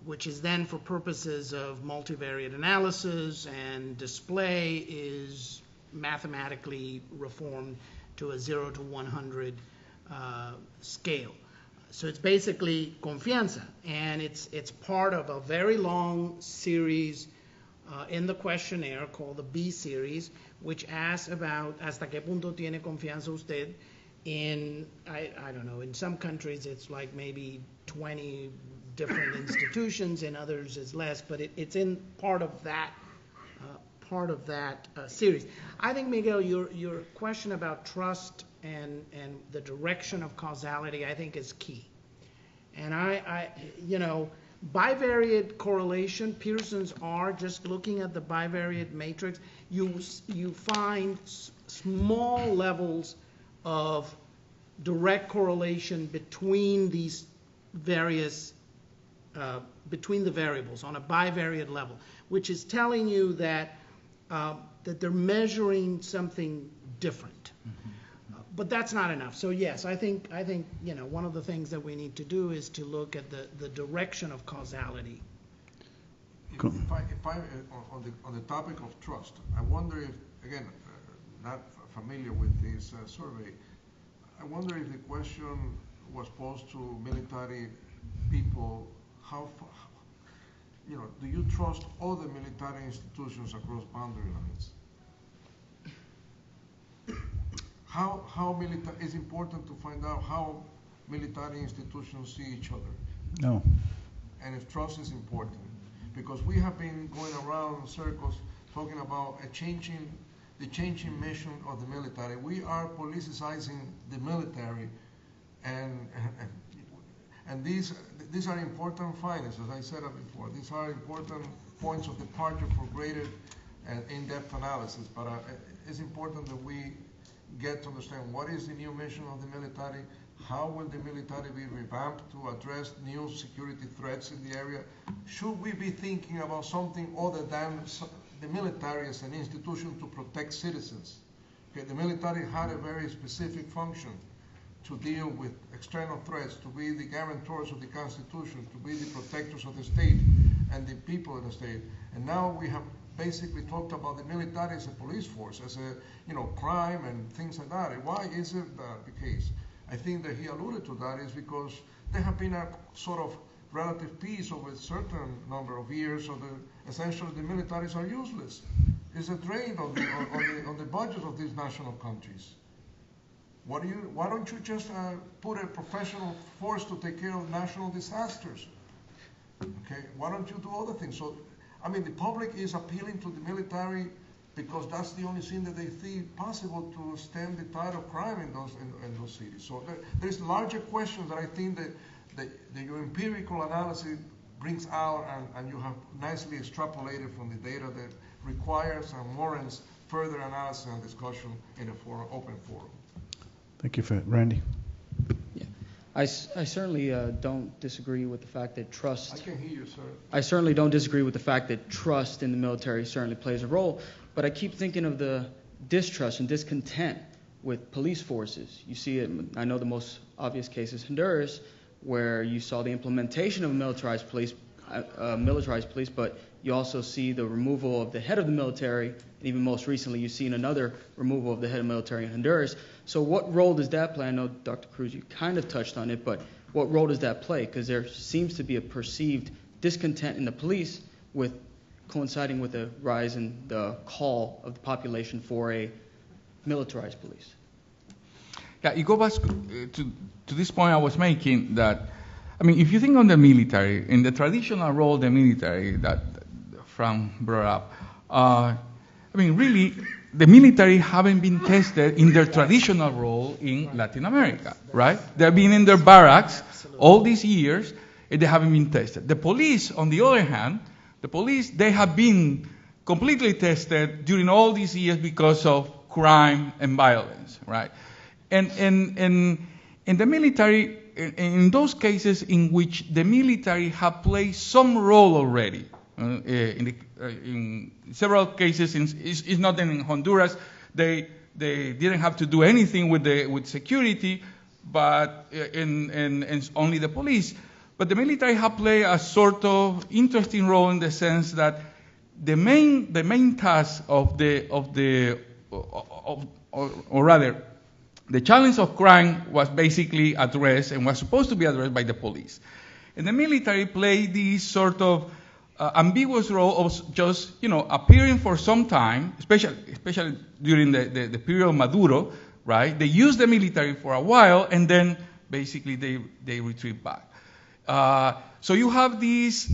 S2: which is then for purposes of multivariate analysis and display is mathematically reformed to a 0 to 100 scale. So it's basically confianza, and it's part of a very long series in the questionnaire called the B series, which asks about hasta qué punto tiene confianza usted in, I don't know, in some countries it's like maybe 20 different institutions, in others it's less, but it's in part of that series. I think, Miguel, your question about trust and the direction of causality, I think, is key. And I bivariate correlation, Pearson's R, just looking at the bivariate matrix, you find small levels of direct correlation between these various between the variables on a bivariate level, which is telling you that they're measuring something different. Mm-hmm. But that's not enough. So yes, I think one of the things that we need to do is to look at the direction of causality.
S5: If I on the topic of trust, I wonder if, again, not familiar with this survey, I wonder if the question was posed to military people, do you trust all the military institutions across boundary lines? How it's important to find out how military institutions see each other.
S1: No.
S5: And if trust is important. because we have been going around in circles talking about the changing mission of the military. We are politicizing the military, and these are important findings, as I said before. These are important points of departure for greater and in-depth analysis, but it's important that we get to understand what is the new mission of the military, how will the military be revamped to address new security threats in the area. Should we be thinking about something other than the military as an institution to protect citizens? Okay, the military had a very specific function to deal with external threats, to be the guarantors of the Constitution, to be the protectors of the state and the people in the state. And now we have basically talked about the military as a police force, as a crime and things like that. And why isn't that the case? I think that he alluded to that is because there have been a sort of relative peace over a certain number of years, so essentially the militaries are useless. It's a drain on the budget of these national countries. Why don't you just put a professional force to take care of national disasters? Okay, why don't you do other things? So, I mean, the public is appealing to the military because that's the only thing that they see possible to stem the tide of crime in those cities. So there's larger questions that I think that your empirical analysis brings out, and you have nicely extrapolated from the data that requires and warrants further analysis and discussion in an open forum.
S1: Thank you, Randy.
S6: Yeah, I certainly don't disagree with the fact that trust.
S5: I can hear you, sir.
S6: I certainly don't disagree with the fact that trust in the military certainly plays a role, but I keep thinking of the distrust and discontent with police forces. You see it. I know the most obvious case is Honduras, where you saw the implementation of militarized police, but you also see the removal of the head of the military, and even most recently you've seen another removal of the head of military in Honduras. So what role does that play? I know, Dr. Cruz, you kind of touched on it, but what role does that play? Because there seems to be a perceived discontent in the police coinciding with the rise in the call of the population for a militarized police.
S4: Yeah, you go back to this point I was making that, I mean, if you think on the military, in the traditional role of the military that Frank brought up, I mean, really, the military haven't been tested in their traditional role in Latin America, right? They've been in their barracks all these years, and they haven't been tested. The police, on the other hand, they have been completely tested during all these years because of crime and violence, right? And the military, in those cases in which the military have played some role already, in several cases, it's not in Honduras, they didn't have to do anything with security, but and only the police. But the military have played a sort of interesting role in the sense that the main task of the challenge of crime was basically addressed and was supposed to be addressed by the police. And the military played this sort of ambiguous role of just, appearing for some time, especially during the period of Maduro, right? They used the military for a while, and then basically they retreat back. So you have this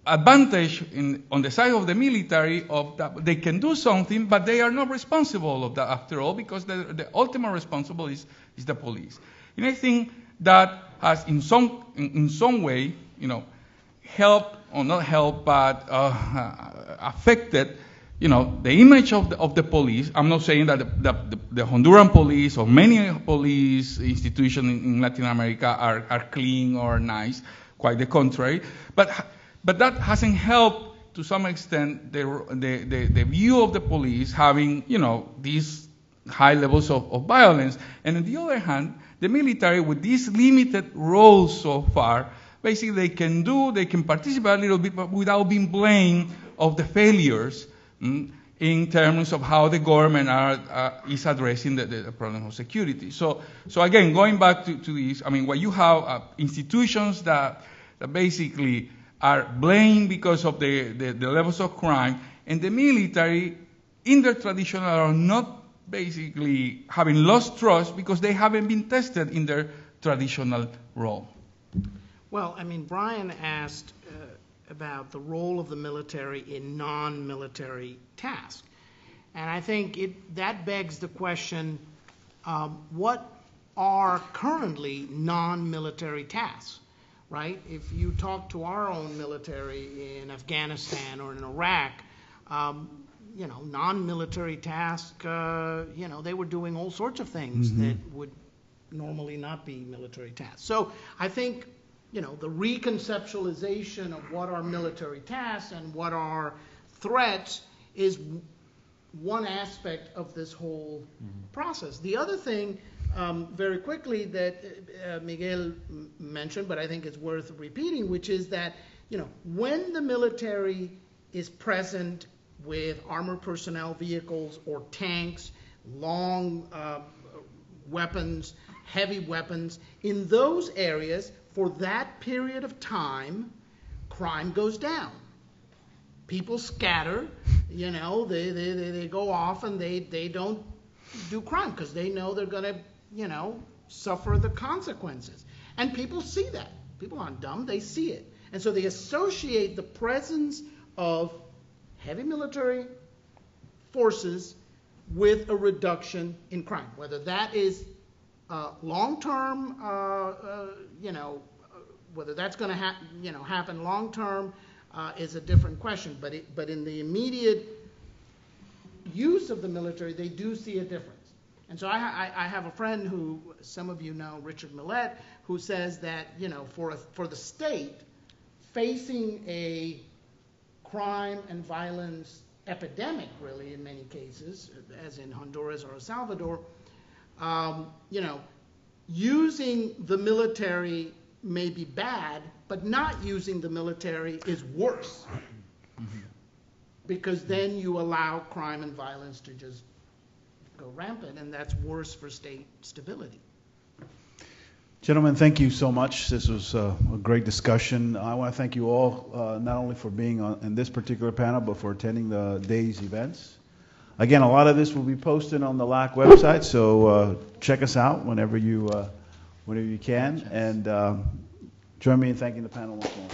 S4: advantage on the side of the military of that they can do something, but they are not responsible of that after all, because the ultimate responsible is the police. And I think that has in some way, helped or not helped, but affected, the image of the police. I'm not saying that the Honduran police or many police institutions in Latin America are clean or nice. Quite the contrary. But that hasn't helped to some extent the view of the police having, these high levels of violence. And on the other hand, the military, with these limited roles so far, basically they can participate a little bit, but without being blamed of the failures in terms of how the government is addressing the problem of security. So again, going back to this, I mean, where you have institutions that basically are blamed because of the levels of crime, and the military in their traditional are not basically having lost trust because they haven't been tested in their traditional role.
S2: Well, I mean, Brian asked about the role of the military in non-military tasks. And I think that begs the question, what are currently non-military tasks, right? If you talk to our own military in Afghanistan or in Iraq, non-military tasks, they were doing all sorts of things that would normally not be military tasks. So I think, the reconceptualization of what are military tasks and what are threats is one aspect of this whole process. The other thing, very quickly, that Miguel mentioned, but I think it's worth repeating, which is that, when the military is present with armored personnel vehicles or tanks, long weapons, heavy weapons, in those areas, for that period of time, crime goes down. People scatter, they go off and they don't do crime because they know they're going to, suffer the consequences. And people see that. People aren't dumb, they see it. And so they associate the presence of heavy military forces with a reduction in crime. Whether that is long-term, whether that's going to happen long-term is a different question. But in the immediate use of the military, they do see a difference. And so I have a friend who, some of you know, Richard Millett, who says that, for the state, facing a crime and violence epidemic, really, in many cases, as in Honduras or El Salvador, using the military may be bad, but not using the military is worse. Because then you allow crime and violence to just go rampant, and that's worse for state stability.
S1: Gentlemen, thank you so much. This was a great discussion. I want to thank you all, not only for being in this particular panel, but for attending the day's events. Again, a lot of this will be posted on the LAC website, so check us out whenever you can. And join me in thanking the panel once more.